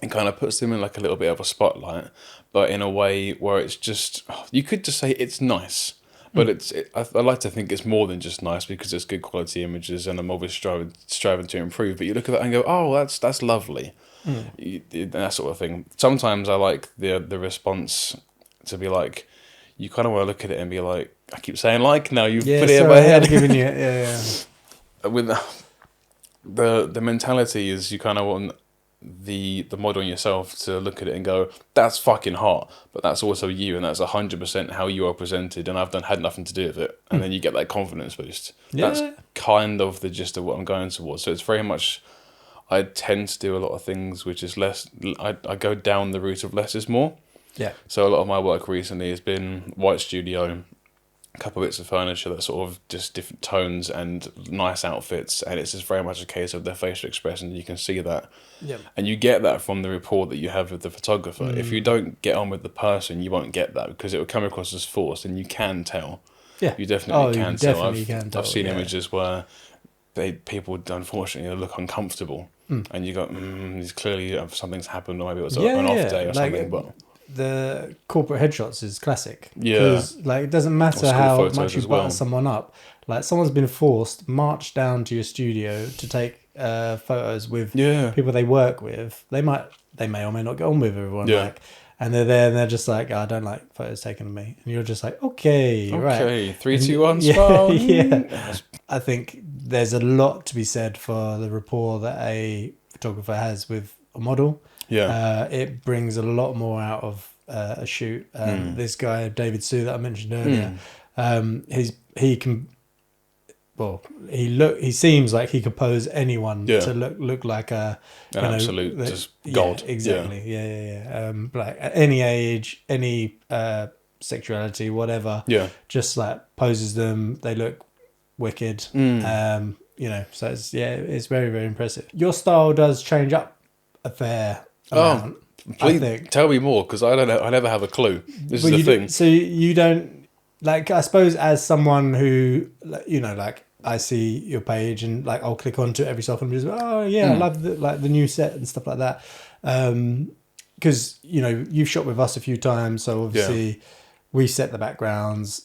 it kind of puts them in like a little bit of a spotlight, but in a way where it's just, you could just say it's nice, but I like to think it's more than just nice, because it's good quality images, and I'm always striving to improve. But you look at that and go, oh, that's lovely. That sort of thing. Sometimes I like the response to be like, you kind of want to look at it and be like, I keep saying like now, you've put it in my head. Giving you, the mentality is you kind of want the model in yourself to look at it and go, that's fucking hot, but that's also you, and that's 100% how you are presented, and had nothing to do with it, and then you get that confidence boost. Yeah. That's kind of the gist of what I'm going towards. So it's very much, I tend to do a lot of things which is less. I go down the route of less is more. Yeah. So a lot of my work recently has been white studio, a couple of bits of furniture that sort of just different tones and nice outfits, and it's just very much a case of their facial expression. You can see that, and you get that from the rapport that you have with the photographer. If you don't get on with the person, you won't get that, because it will come across as forced, and you can tell. Yeah, you definitely can tell. I've seen images where people unfortunately look uncomfortable, and you go, clearly something's happened, or maybe it was an off day or something, but. The corporate headshots is classic. Yeah. Because it doesn't matter how much you butter well. someone up. Like, someone's been forced, marched down to your studio to take photos with people they work with. They may or may not get on with everyone. And they're there and they're just like, I don't like photos taken of me. And you're just like, okay, right. Okay, 3, 2, 1, smile. Yeah. I think there's a lot to be said for the rapport that a photographer has with a model. Yeah. It brings a lot more out of a shoot. This guy, David Sue, that I mentioned earlier, he seems like he could pose anyone to look like a absolute just god. Exactly. Yeah. Like at any age, any sexuality, whatever. Yeah. Just like poses them, they look wicked. So it's very, very impressive. Your style does change up a fair amount. Please tell me more, because I don't know. I never have a clue. This is the thing. So you don't, like, I suppose as someone who, like I see your page and like I'll click onto it every so often and be like, oh yeah, I love the new set and stuff like that. Because you've shot with us a few times, so obviously we set the backgrounds.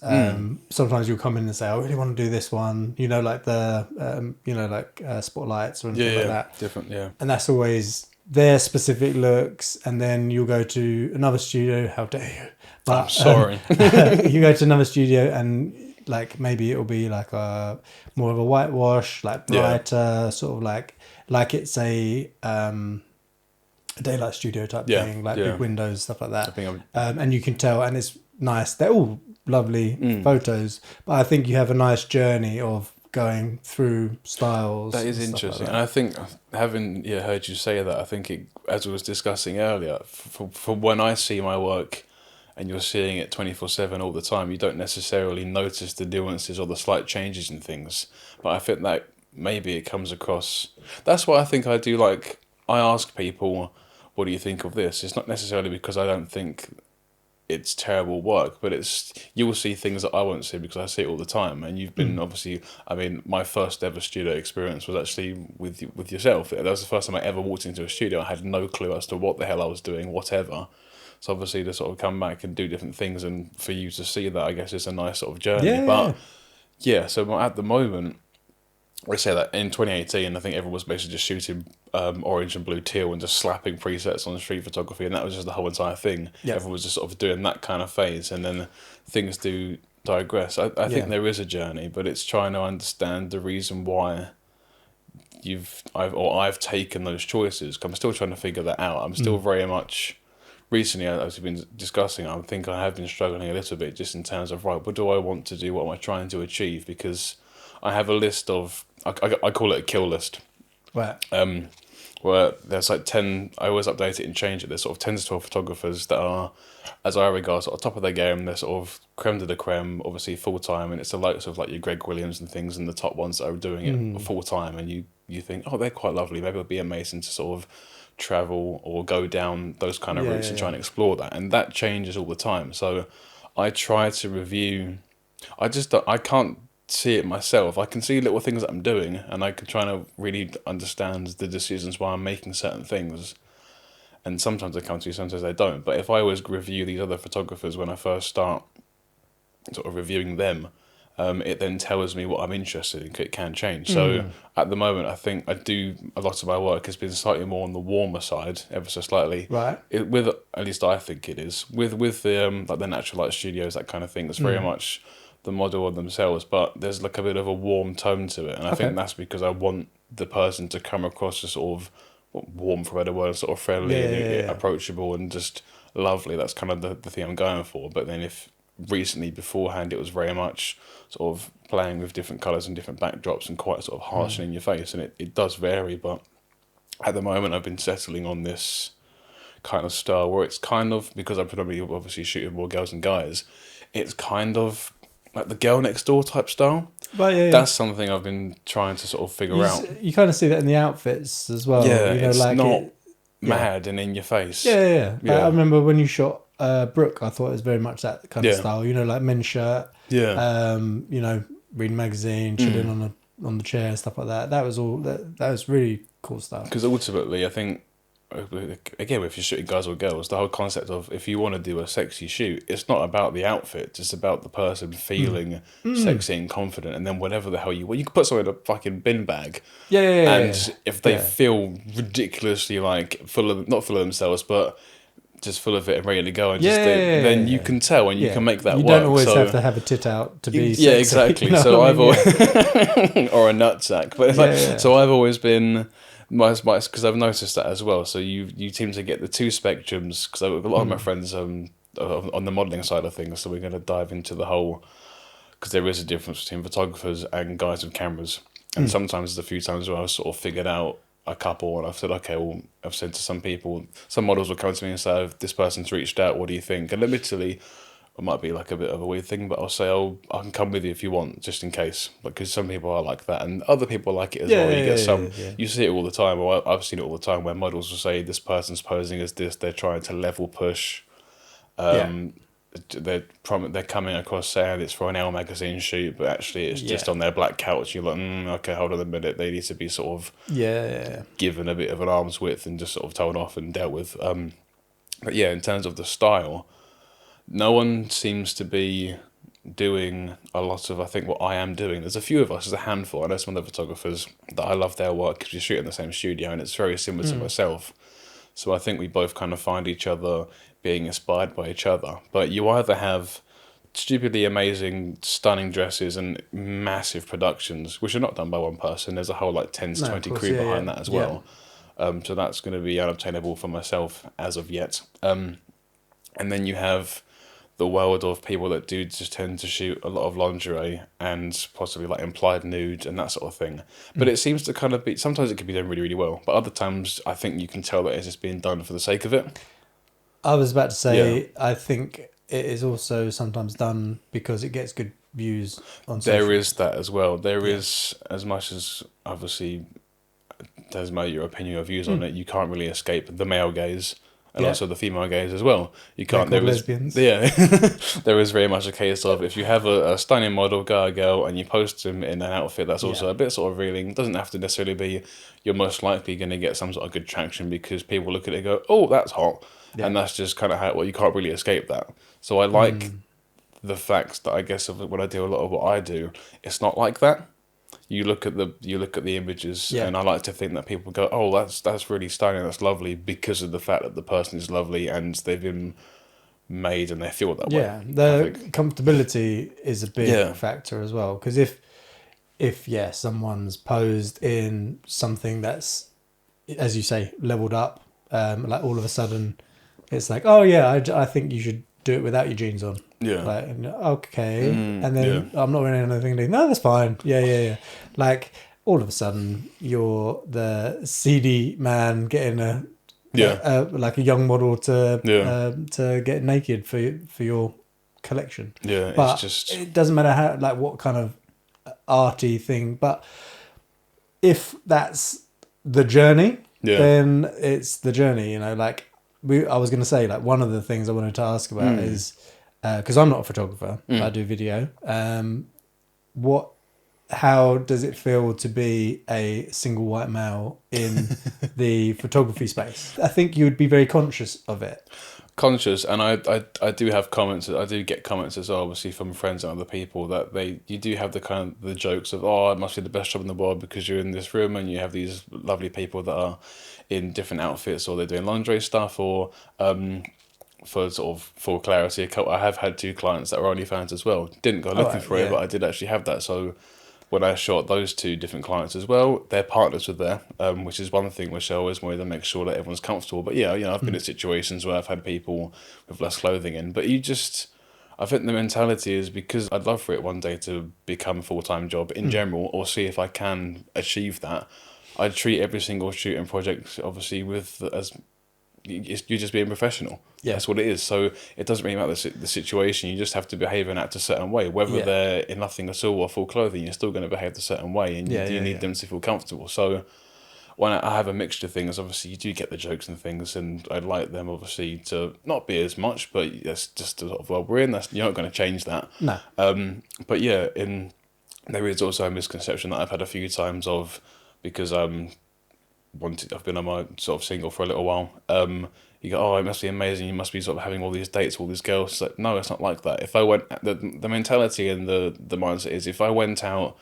Sometimes you'll come in and say, I really want to do this one. Like the spotlights or anything like that. Different, yeah. And that's always their specific looks, and then you'll go to another studio. How dare you? But, I'm sorry. You go to another studio and like maybe it'll be like a more of a whitewash, like brighter, sort of like it's a daylight studio type thing, like big windows, stuff like that. And you can tell, and it's nice. They're all lovely photos, but I think you have a nice journey of going through styles. That is interesting, and I think having heard you say that, I think it, as we was discussing earlier, for when I see my work and you're seeing it 24/7 all the time, you don't necessarily notice the nuances or the slight changes in things. But I think that maybe it comes across. That's why I think I do like. I ask people, "What do you think of this?" It's not necessarily because I don't think it's terrible work, but it's, you will see things that I won't see because I see it all the time. And you've been obviously, I mean, my first ever studio experience was actually with yourself. That was the first time I ever walked into a studio. I had no clue as to what the hell I was doing, whatever. So obviously to sort of come back and do different things, and for you to see that, I guess it's a nice sort of journey. But so at the moment, I say that in 2018, I think everyone was basically just shooting orange and blue teal and just slapping presets on street photography, and that was just the whole entire thing. Everyone was just sort of doing that kind of phase, and then things do digress. I think there is a journey, but it's trying to understand the reason why I've taken those choices. I'm still trying to figure that out. I'm still very much. Recently, as we've been discussing, I think I have been struggling a little bit just in terms of, right, what do I want to do? What am I trying to achieve? Because I have a list of, I call it a kill list. Right. Where there's like 10, I always update it and change it. There's sort of 10 to 12 photographers that are, as I regard, sort of top of their game. They're sort of creme de la creme, obviously full time. And it's the likes of like your Greg Williams and things, and the top ones that are doing it full time. And you think, oh, they're quite lovely. Maybe it'll be amazing to sort of travel or go down those kind of routes and try and explore that, and that changes all the time. So I try to review. I can't see it myself. I can see little things that I'm doing, and I can try to really understand the decisions why I'm making certain things, and sometimes they come to you, sometimes they don't. But if I always review these other photographers when I first start sort of reviewing them, it then tells me what I'm interested in. It can change. So at the moment, I think I do a lot of my work has been slightly more on the warmer side, ever so slightly. Right. With at least I think it is with the like the natural light studios, that kind of thing. It's very much the model of themselves, but there's like a bit of a warm tone to it, and I think that's because I want the person to come across as sort of warm, for a better word, sort of friendly and approachable and just lovely. That's kind of the thing I'm going for. But then if recently beforehand it was very much sort of playing with different colours and different backdrops and quite sort of harsh in your face, and it does vary. But at the moment I've been settling on this kind of style where it's kind of, because I'm predominantly obviously shooting more girls and guys, it's kind of like the girl next door type style. But that's something I've been trying to sort of figure out. You kind of see that in the outfits as well. Yeah, you know, it's like not mad and in your face. Yeah. Like, I remember when you shot Brooke, I thought it was very much that kind of style. You know, like men's shirt. Yeah. You know, reading magazine, chilling on the chair, stuff like that. That was all. That was really cool stuff. Because ultimately, I think, again, if you're shooting guys or girls, the whole concept of if you want to do a sexy shoot, it's not about the outfit, it's about the person feeling sexy and confident, and then whatever the hell you can put something in a fucking bin bag. And if they feel ridiculously like not full of themselves, but just full of it and ready to go, and then you can tell and you can make that work. You don't always have to have a tit out to be sexy. Exactly. You know so I've always or a nutsack, but so I've always been. Because I've noticed that as well. So you seem to get the two spectrums. Because a lot of my friends on the modelling side of things. So we're going to dive into the whole, because there is a difference between photographers and guys with cameras. And sometimes there's a few times where I've sort of figured out a couple, and I've said, okay, well, I've said to some people, some models will come to me and say, oh, this person's reached out. What do you think? And literally, it might be like a bit of a weird thing, but I'll say, oh, I can come with you if you want, just in case. Because some people are like that, and other people like it as well. You get some, you see it all the time, or I've seen it all the time, where models will say, this person's posing as this, they're trying to level push. They're coming across saying it's for an Elle magazine shoot, but actually it's just on their black couch. You're like, okay, hold on a minute. They need to be sort of given a bit of an arm's width and just sort of told off and dealt with. But yeah, in terms of the style, no one seems to be doing a lot of, I think, what I am doing. There's a few of us, there's a handful. I know some of the photographers that I love their work because we shoot in the same studio, and it's very similar to myself. So I think we both kind of find each other being inspired by each other. But you either have stupidly amazing, stunning dresses and massive productions, which are not done by one person. There's a whole like 10 to 20 crew behind that as well. So that's going to be unobtainable for myself as of yet. And then you have the world of people that do just tend to shoot a lot of lingerie and possibly like implied nude and that sort of thing. But it seems to kind of be, sometimes it can be done really, really well, but other times I think you can tell that it's just being done for the sake of it. I was about to say, I think it is also sometimes done because it gets good views on social. There is that as well. There is, as much as obviously doesn't matter your opinion or views on it, you can't really escape the male gaze. And also the female gaze as well. You can't. There is lesbians. There is very much a case of if you have a stunning model, guy or girl, and you post them in an outfit that's also a bit sort of revealing. It doesn't have to necessarily be. You're most likely going to get some sort of good traction because people look at it and go, "Oh, that's hot," and that's just kind of how. Well, you can't really escape that. So I like the fact that I guess of when I do a lot of what I do, it's not like that. You look at the images, and I like to think that people go, "Oh, that's really stunning, that's lovely," because of the fact that the person is lovely and they've been made and they feel that way. Yeah, the comfortability is a big factor as well. Because if someone's posed in something that's, as you say, leveled up, like all of a sudden, it's like, oh yeah, I think you should do it without your jeans on. Yeah. Like, okay. And then I'm not wearing anything. No, that's fine. Yeah. Like, all of a sudden, you're the seedy man getting a young model to get naked for your collection. Yeah, but it's just... it doesn't matter how, like, what kind of arty thing. But if that's the journey, then it's the journey, you know, like... I was going to say, like, one of the things I wanted to ask about is, because I'm not a photographer, I do video. How does it feel to be a single white male in the photography space? I think you would be very conscious of it. Conscious, and I do have comments. I do get comments as well, obviously from friends and other people, that you do have the kind of the jokes of, oh, it must be the best job in the world because you're in this room and you have these lovely people that are in different outfits, or they're doing lingerie stuff, or for sort of full clarity, I have had 2 clients that were OnlyFans as well. Didn't go looking for it, but I did actually have that. So when I shot those two different clients as well, their partners were there, which is one thing which I always wanted to make sure that everyone's comfortable. But yeah, I've been in situations where I've had people with less clothing in, but I think the mentality is, because I'd love for it one day to become a full-time job in general, or see if I can achieve that. I'd treat every single shooting project, obviously, you're just being professional. Yeah. That's what it is. So it doesn't really matter the situation. You just have to behave and act a certain way. Whether they're in nothing at all or full clothing, you're still going to behave a certain way, and you need them to feel comfortable. So when I have a mixture of things, obviously you do get the jokes and things, and I'd like them obviously to not be as much, but that's just the sort of world we're in. You're not going to change that. No. But yeah, there is also a misconception that I've had a few times of, because I've been on my sort of single for a little while. You go, oh, it must be amazing. You must be sort of having all these dates, all these girls. It's like, no, it's not like that. If I went, the mentality and the mindset is, if I went out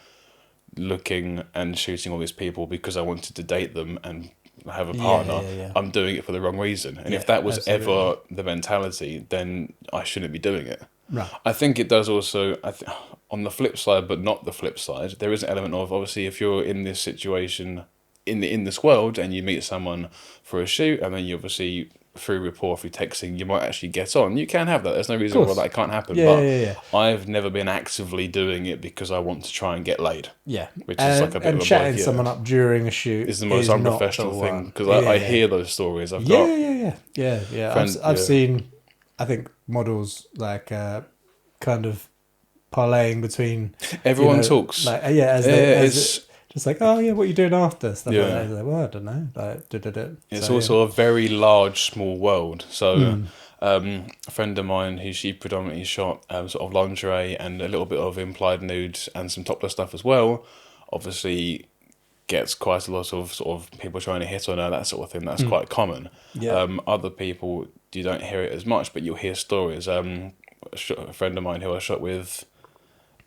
looking and shooting all these people because I wanted to date them and have a partner, I'm doing it for the wrong reason. And if that was ever the mentality, then I shouldn't be doing it. Right. I think it does also, on the flip side, but not the flip side, there is an element of, obviously, if you're in this situation, in this world, and you meet someone for a shoot, and then you obviously, through rapport, through texting, you might actually get on. You can have that. There's no reason why that can't happen. I've never been actively doing it because I want to try and get laid. Yeah. Which is like a bit of a chatting someone up during a shoot is the most unprofessional thing, because I hear those stories. I've seen, I think, models like kind of parlaying between. Everyone talks. Like, it's like, oh yeah, what are you doing after? Stuff like that. Like, well, I don't know. Like, It's also a very large, small world. So a friend of mine, she predominantly shot sort of lingerie and a little bit of implied nude and some topless stuff as well. Obviously, gets quite a lot of sort of people trying to hit on her, that sort of thing. That's quite common. Yeah. Other people, you don't hear it as much, but you'll hear stories. A friend of mine who I shot with,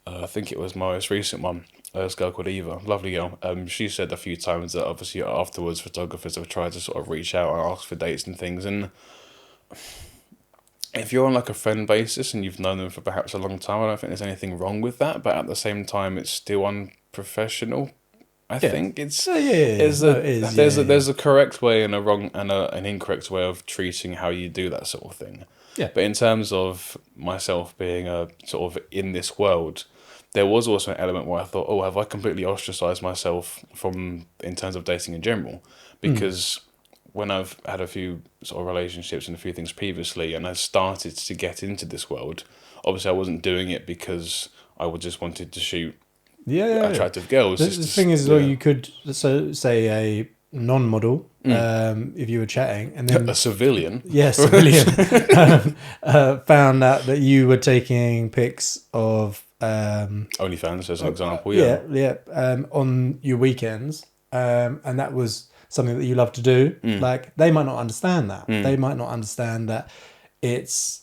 I think it was my most recent one, this girl called Eva, lovely girl. She said a few times that obviously afterwards photographers have tried to sort of reach out and ask for dates and things, and if you're on like a friend basis and you've known them for perhaps a long time, I don't think there's anything wrong with that, but at the same time it's still unprofessional. I think there's a correct way and a wrong and an incorrect way of treating how you do that sort of thing. Yeah. But in terms of myself being a sort of in this world, there was also an element where I thought, oh, have I completely ostracized myself in terms of dating in general? Because when I've had a few sort of relationships and a few things previously, and I started to get into this world, obviously I wasn't doing it because I just wanted to shoot attractive girls. The thing is, you could say a non-model, if you were chatting, and then a civilian, found out that you were taking pics of OnlyFans as an example, on your weekends, and that was something that you love to do. Like, they might not understand that. They might not understand that it's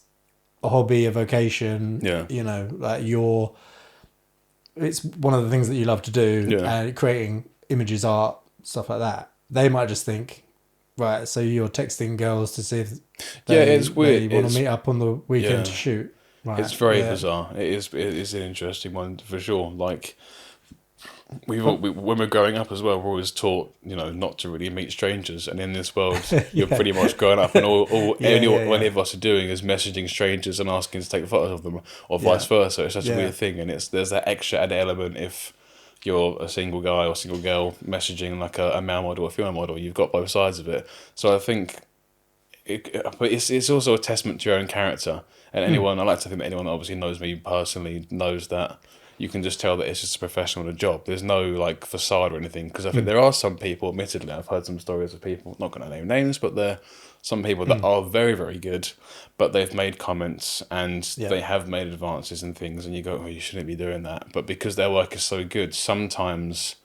a hobby, a vocation. You know, like it's one of the things that you love to do, and creating images, art, stuff like that. They might just think, right, so you're texting girls to see if it's weird. They want to meet up on the weekend to shoot. Right. It's very bizarre. It is an interesting one for sure. Like, when we're growing up as well, we're always taught, not to really meet strangers. And in this world, you're pretty much growing up, and all any of us are doing is messaging strangers and asking to take photos of them, or vice versa. It's such a weird thing, and there's that extra added element if you're a single guy or single girl messaging like a male model or a female model. You've got both sides of it. So I think, but it's also a testament to your own character. And I like to think that anyone that obviously knows me personally knows that you can just tell that it's just a professional job. There's no like facade or anything, because I think there are some people, admittedly, I've heard some stories of people, not going to name names, but there are some people that are very, very good, but they've made comments and they have made advances and things, and you go, oh, you shouldn't be doing that. But because their work is so good, sometimes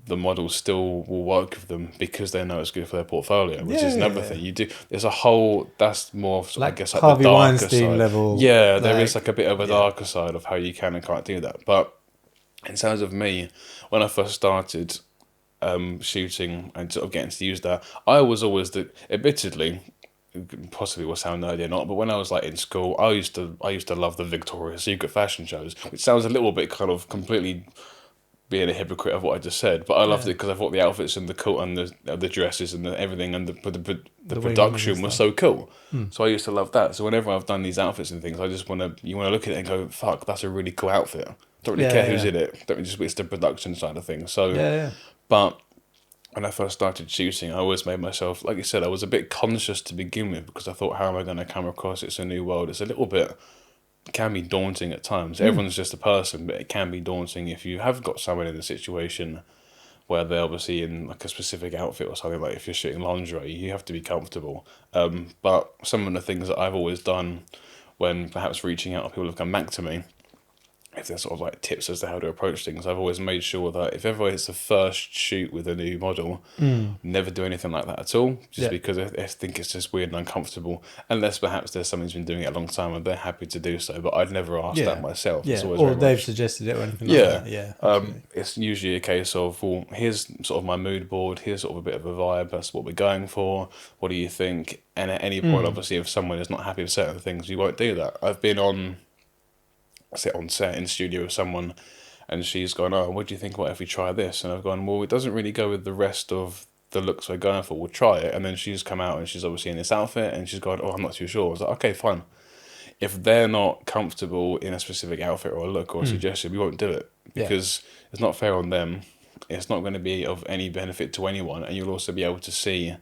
the models still will work with them because they know it's good for their portfolio, which is another thing. You do. There's a whole. That's more, like, I guess, like Harvey the darker Weinstein side. level. Yeah, there is like a bit of a darker side of how you can and can't do that. But in terms of me, when I first started shooting and sort of getting to use that, I was always admittedly, possibly will sound nerdy or not, but when I was like in school, I used to love the Victoria's Secret fashion shows, which sounds a little bit kind of completely being a hypocrite of what I just said, but I loved it because I thought the outfits and the coat and the dresses and everything and the production was so cool. So I used to love that. So whenever I've done these outfits and things, I just want to look at it and go, fuck, that's a really cool outfit. Don't really care who's in it. Don't just it's the production side of things. So but when I first started shooting, I always made myself, like you said, I was a bit conscious to begin with because I thought, how am I going to come across? It's a new world. It's a little bit, it can be daunting at times. Everyone's just a person, but it can be daunting if you have got someone in a situation where they're obviously in like a specific outfit or something. Like if you're shooting lingerie, you have to be comfortable. But some of the things that I've always done when perhaps reaching out, people have come back to me, if there's sort of like tips as to how to approach things, I've always made sure that if ever it's the first shoot with a new model, never do anything like that at all, just because I think it's just weird and uncomfortable, unless perhaps there's someone who's been doing it a long time and they're happy to do so, but I'd never ask that myself. Yeah, it's always or they've suggested it or anything like that. Yeah. It's usually a case of, well, here's sort of my mood board, here's sort of a bit of a vibe, that's what we're going for, what do you think? And at any point, obviously, if someone is not happy with certain things, you won't do that. I've been on set in studio with someone and she's gone, oh, what do you think about if we try this? And I've gone, well, it doesn't really go with the rest of the looks we're going for, we'll try it. And then she's come out and she's obviously in this outfit and she's gone, oh, I'm not too sure. I was like, okay, fine. If they're not comfortable in a specific outfit or a look or a suggestion, we won't do it because it's not fair on them. It's not going to be of any benefit to anyone, and you'll also be able to see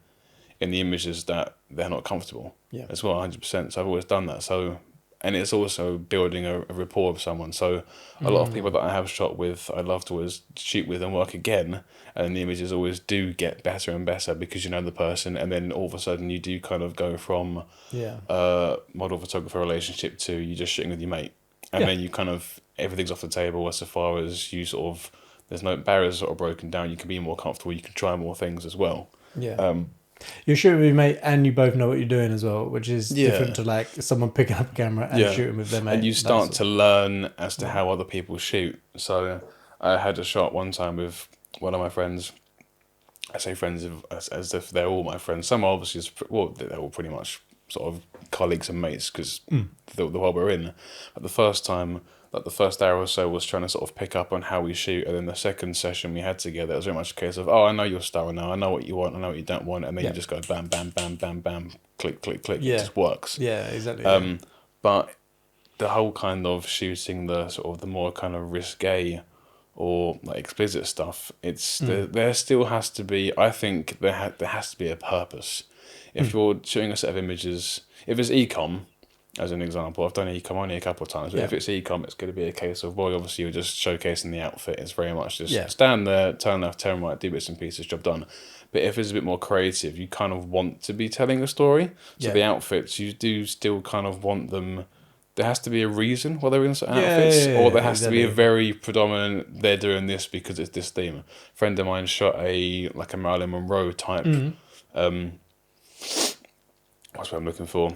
in the images that they're not comfortable as well, 100%. So I've always done that. So, and it's also building a rapport with someone. So a lot of people that I have shot with, I love to always shoot with and work again. And the images always do get better and better because you know the person. And then all of a sudden you do kind of go from model photographer relationship to you just shooting with your mate. And then you kind of, everything's off the table as far as you sort of, there's no barriers sort of broken down. You can be more comfortable. You can try more things as well. You're shooting with your mate and you both know what you're doing as well, which is different to like someone picking up a camera and shooting with their mate. And you start to learn as to how other people shoot. So I had a shot one time with one of my friends. I say friends as if they're all my friends. Some are obviously, they're all pretty much sort of colleagues and mates because the world we're in. But the first time, like the first hour or so was trying to sort of pick up on how we shoot, and then the second session we had together, it was very much a case of, oh, I know your style now, I know what you want, I know what you don't want, and then you just go bam, bam, bam, bam, bam, click, click, click, it just works. Yeah, exactly. But the whole kind of shooting the sort of the more kind of risque or like explicit stuff, it's there still has to be, I think there has to be a purpose. If you're shooting a set of images, if it's ecom, as an example, I've done ecom only a couple of times, but if it's ecom, it's going to be a case of, well, obviously you're just showcasing the outfit. It's very much just stand there, turn left, turn right, do bits and pieces, job done. But if it's a bit more creative, you kind of want to be telling a story. So the outfits, you do still kind of want them, there has to be a reason why they're in certain outfits, or there has to be a very predominant, they're doing this because it's this theme. A friend of mine shot a Marilyn Monroe type, what's what I'm looking for?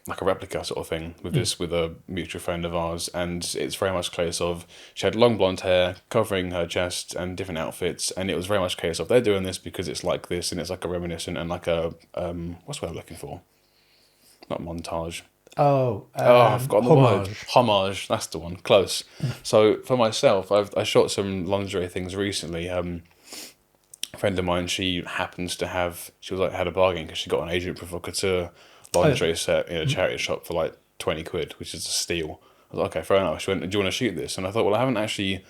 Like a replica sort of thing with this, with a mutual friend of ours, and it's very much a case of she had long blonde hair covering her chest and different outfits, and it was very much a case of they're doing this because it's like this, and it's like a reminiscent and like a what's what I'm looking for? Not montage. I've forgotten the word. Homage. That's the one. Close. So for myself, I shot some lingerie things recently. A friend of mine, she happens to have, had a bargain because she got an agent provocateur lingerie set in a charity shop for like 20 quid, which is a steal. I was like, okay, fair enough. She went, do you want to shoot this? And I thought, well, I haven't actually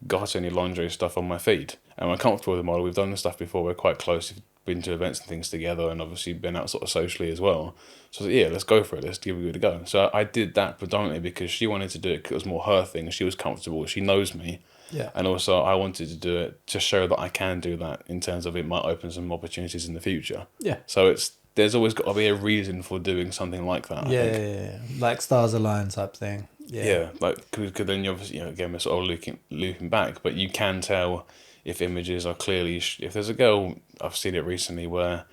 got any lingerie stuff on my feed. And I'm comfortable with the model. We've done this stuff before. We're quite close. We've been to events and things together and obviously been out sort of socially as well. So I was like, let's go for it. Let's give it a go. So I did that predominantly because she wanted to do it because it was more her thing. She was comfortable. She knows me. Yeah. And also I wanted to do it to show that I can do that in terms of it might open some opportunities in the future. Yeah. So there's always got to be a reason for doing something like that. Yeah. Like stars align type thing. Yeah, like because then you obviously, again, we're sort of looping back, but you can tell if images are clearly if there's a girl, I've seen it recently where,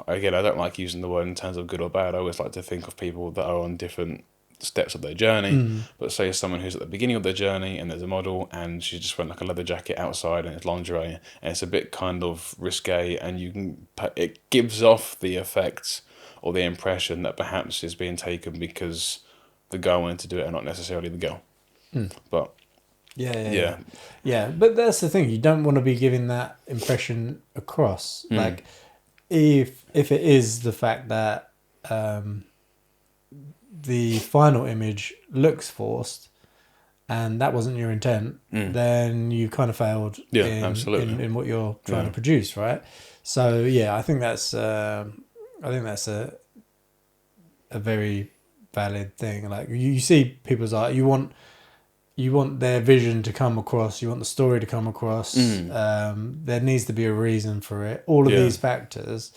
again, I don't like using the word in terms of good or bad. I always like to think of people that are on different steps of their journey. But say someone who's at the beginning of their journey and there's a model and she just went like a leather jacket outside and it's lingerie and it's a bit kind of risque, and it gives off the effect or the impression that perhaps is being taken because the girl wanted to do it and not necessarily the girl. But Yeah. But that's the thing. You don't want to be giving that impression across. Like, if it is the fact that the final image looks forced and that wasn't your intent, then you kind of failed in what you're trying to produce, right? So yeah, I think that's a very valid thing. Like, you see people's art, you want their vision to come across, you want the story to come across. There needs to be a reason for it. All of these factors.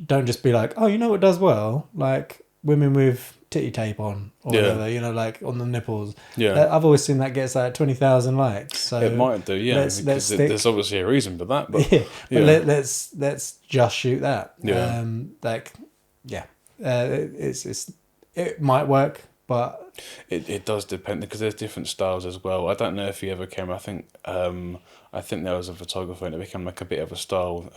Don't just be like, oh, you know what does well? Like women with titty tape on or whatever, you know, like on the nipples. Yeah. I've always seen that gets like 20,000 likes. So it might do, yeah. Let's there's obviously a reason for that, but let's just shoot that. It might work, but it does depend because there's different styles as well. I don't know if you ever came. I think there was a photographer and it became like a bit of a style.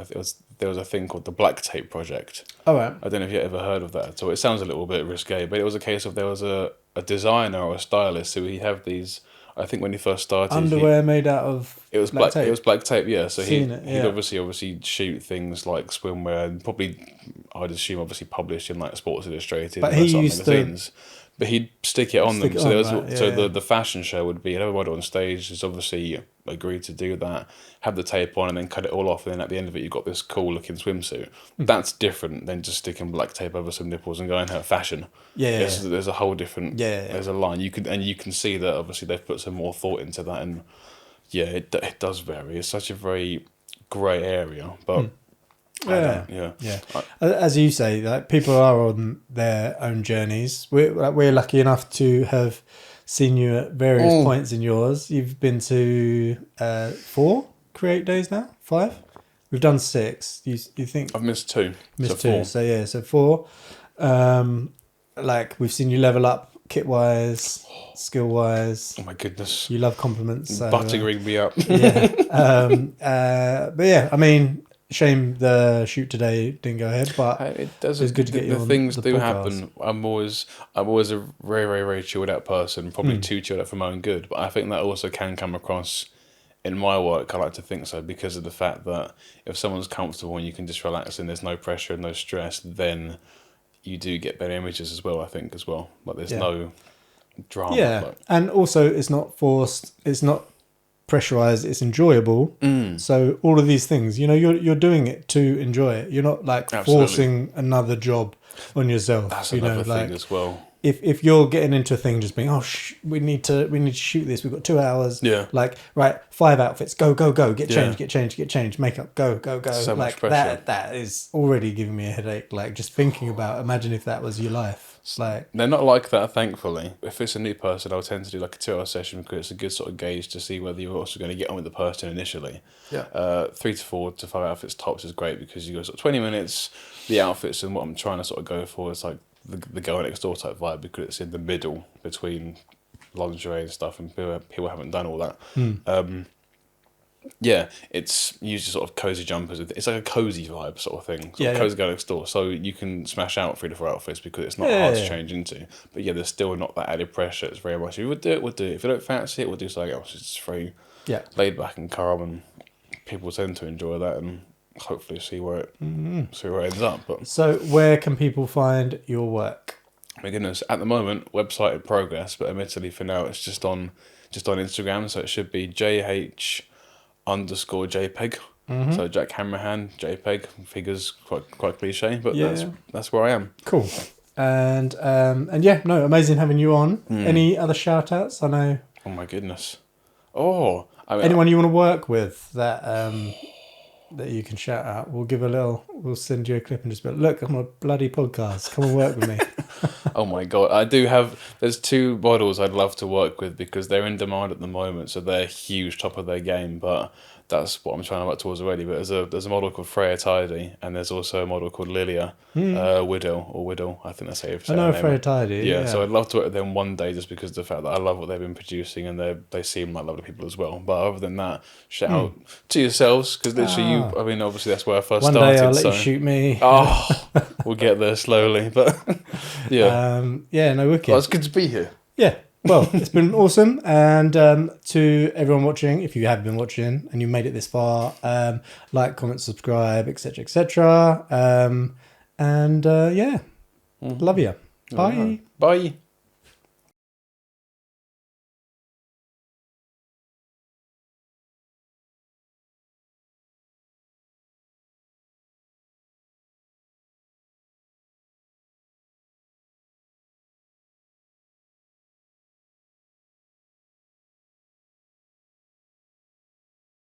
There was a thing called the Black Tape Project. Oh, right. I don't know if you ever heard of that at all. It sounds a little bit risque, but it was a case of there was a designer or a stylist who he'd have these. I think when he first started, underwear made out of black tape. It was black tape, yeah. So he'd yeah. obviously shoot things like swimwear and probably, I'd assume, obviously published in like Sports Illustrated but and he used magazines. But he'd stick it on them. So the fashion show would be everybody on stage has obviously agreed to do that, have the tape on and then cut it all off, and then at the end of it you've got this cool looking swimsuit. That's different than just sticking black tape over some nipples and going out fashion. There's a whole different there's a line. You can see that obviously they've put some more thought into that, and it does vary. It's such a very grey area, but as you say, like, people are on their own journeys. We're lucky enough to have seen you at various points in yours. You've been to 4 Create Days now? 5? We've done 6. You think I've missed 2? Missed 2. 4. So 4. Like, we've seen you level up kit wise, skill wise. Oh my goodness! You love compliments. So, buttering me up. But yeah, I mean, shame the shoot today didn't go ahead, but it does. It's good to get you on things the do podcast. happen. I'm always a very, very, very chilled out person. Probably too chilled out for my own good, but I think that also can come across in my work. I like to think so because of the fact that if someone's comfortable and you can just relax and there's no pressure and no stress, then you do get better images as well. I think as well, like there's no drama. Yeah, and also it's not forced. It's not pressurized. It's enjoyable. So all of these things, you know, you're doing it to enjoy it. You're not like forcing another job on yourself. That's you another know, thing as well. If you're getting into a thing just being, we need to shoot this, we've got 2 hours, like, right, 5 outfits, go, get changed, makeup, go, So like much pressure. that is already giving me a headache, like, just thinking about, imagine if that was your life. It's like, they're not like that, thankfully. If it's a new person, I'll tend to do like a 2-hour session because it's a good sort of gauge to see whether you're also going to get on with the person initially. 3 to 4 to 5 outfits tops is great because you go sort of 20 minutes, the outfits, and what I'm trying to sort of go for is like the girl next door type vibe because it's in the middle between lingerie and stuff, and people haven't done all that. It's usually sort of cozy jumpers. It's like a cozy vibe sort of thing. Cozy girl next door. So you can smash out 3 to 4 outfits because it's not hard to change into. But there's still not that added pressure. It's very much, if you would do it, we'll do it. If you don't fancy it, we'll do something else. It's very laid back and calm, and people tend to enjoy that and hopefully see where it ends up. But so where can people find your work? My goodness, at the moment, website in progress, but admittedly for now it's just on Instagram, so it should be JH_JPEG. So Jack Hanrahan JPEG. Figures quite cliche, but that's where I am. Cool. And amazing having you on. Any other shout outs? I know. Oh my goodness. Anyone you want to work with that you can shout out? We'll send you a clip and just be like, look, I'm on a bloody podcast. Come and work with me. Oh my God. There's 2 models I'd love to work with because they're in demand at the moment. So they're huge, top of their game, but that's what I'm trying to work towards already. But there's a model called Freya Tidy, and there's also a model called Lilia Widdle. I think that's how you say I know her Freya name. Tidy. Yeah, so I'd love to work with them one day just because of the fact that I love what they've been producing and they seem like lovely people as well. But other than that, shout out to yourselves because literally obviously that's where I first started. One day I'll let you shoot me. We'll get there slowly. But yeah. No, wicked. Well, it's good to be here. Yeah. Well, it's been awesome. And to everyone watching, if you have been watching and you made it this far, like, comment, subscribe, etc., etc. And yeah, love you. Bye. Bye.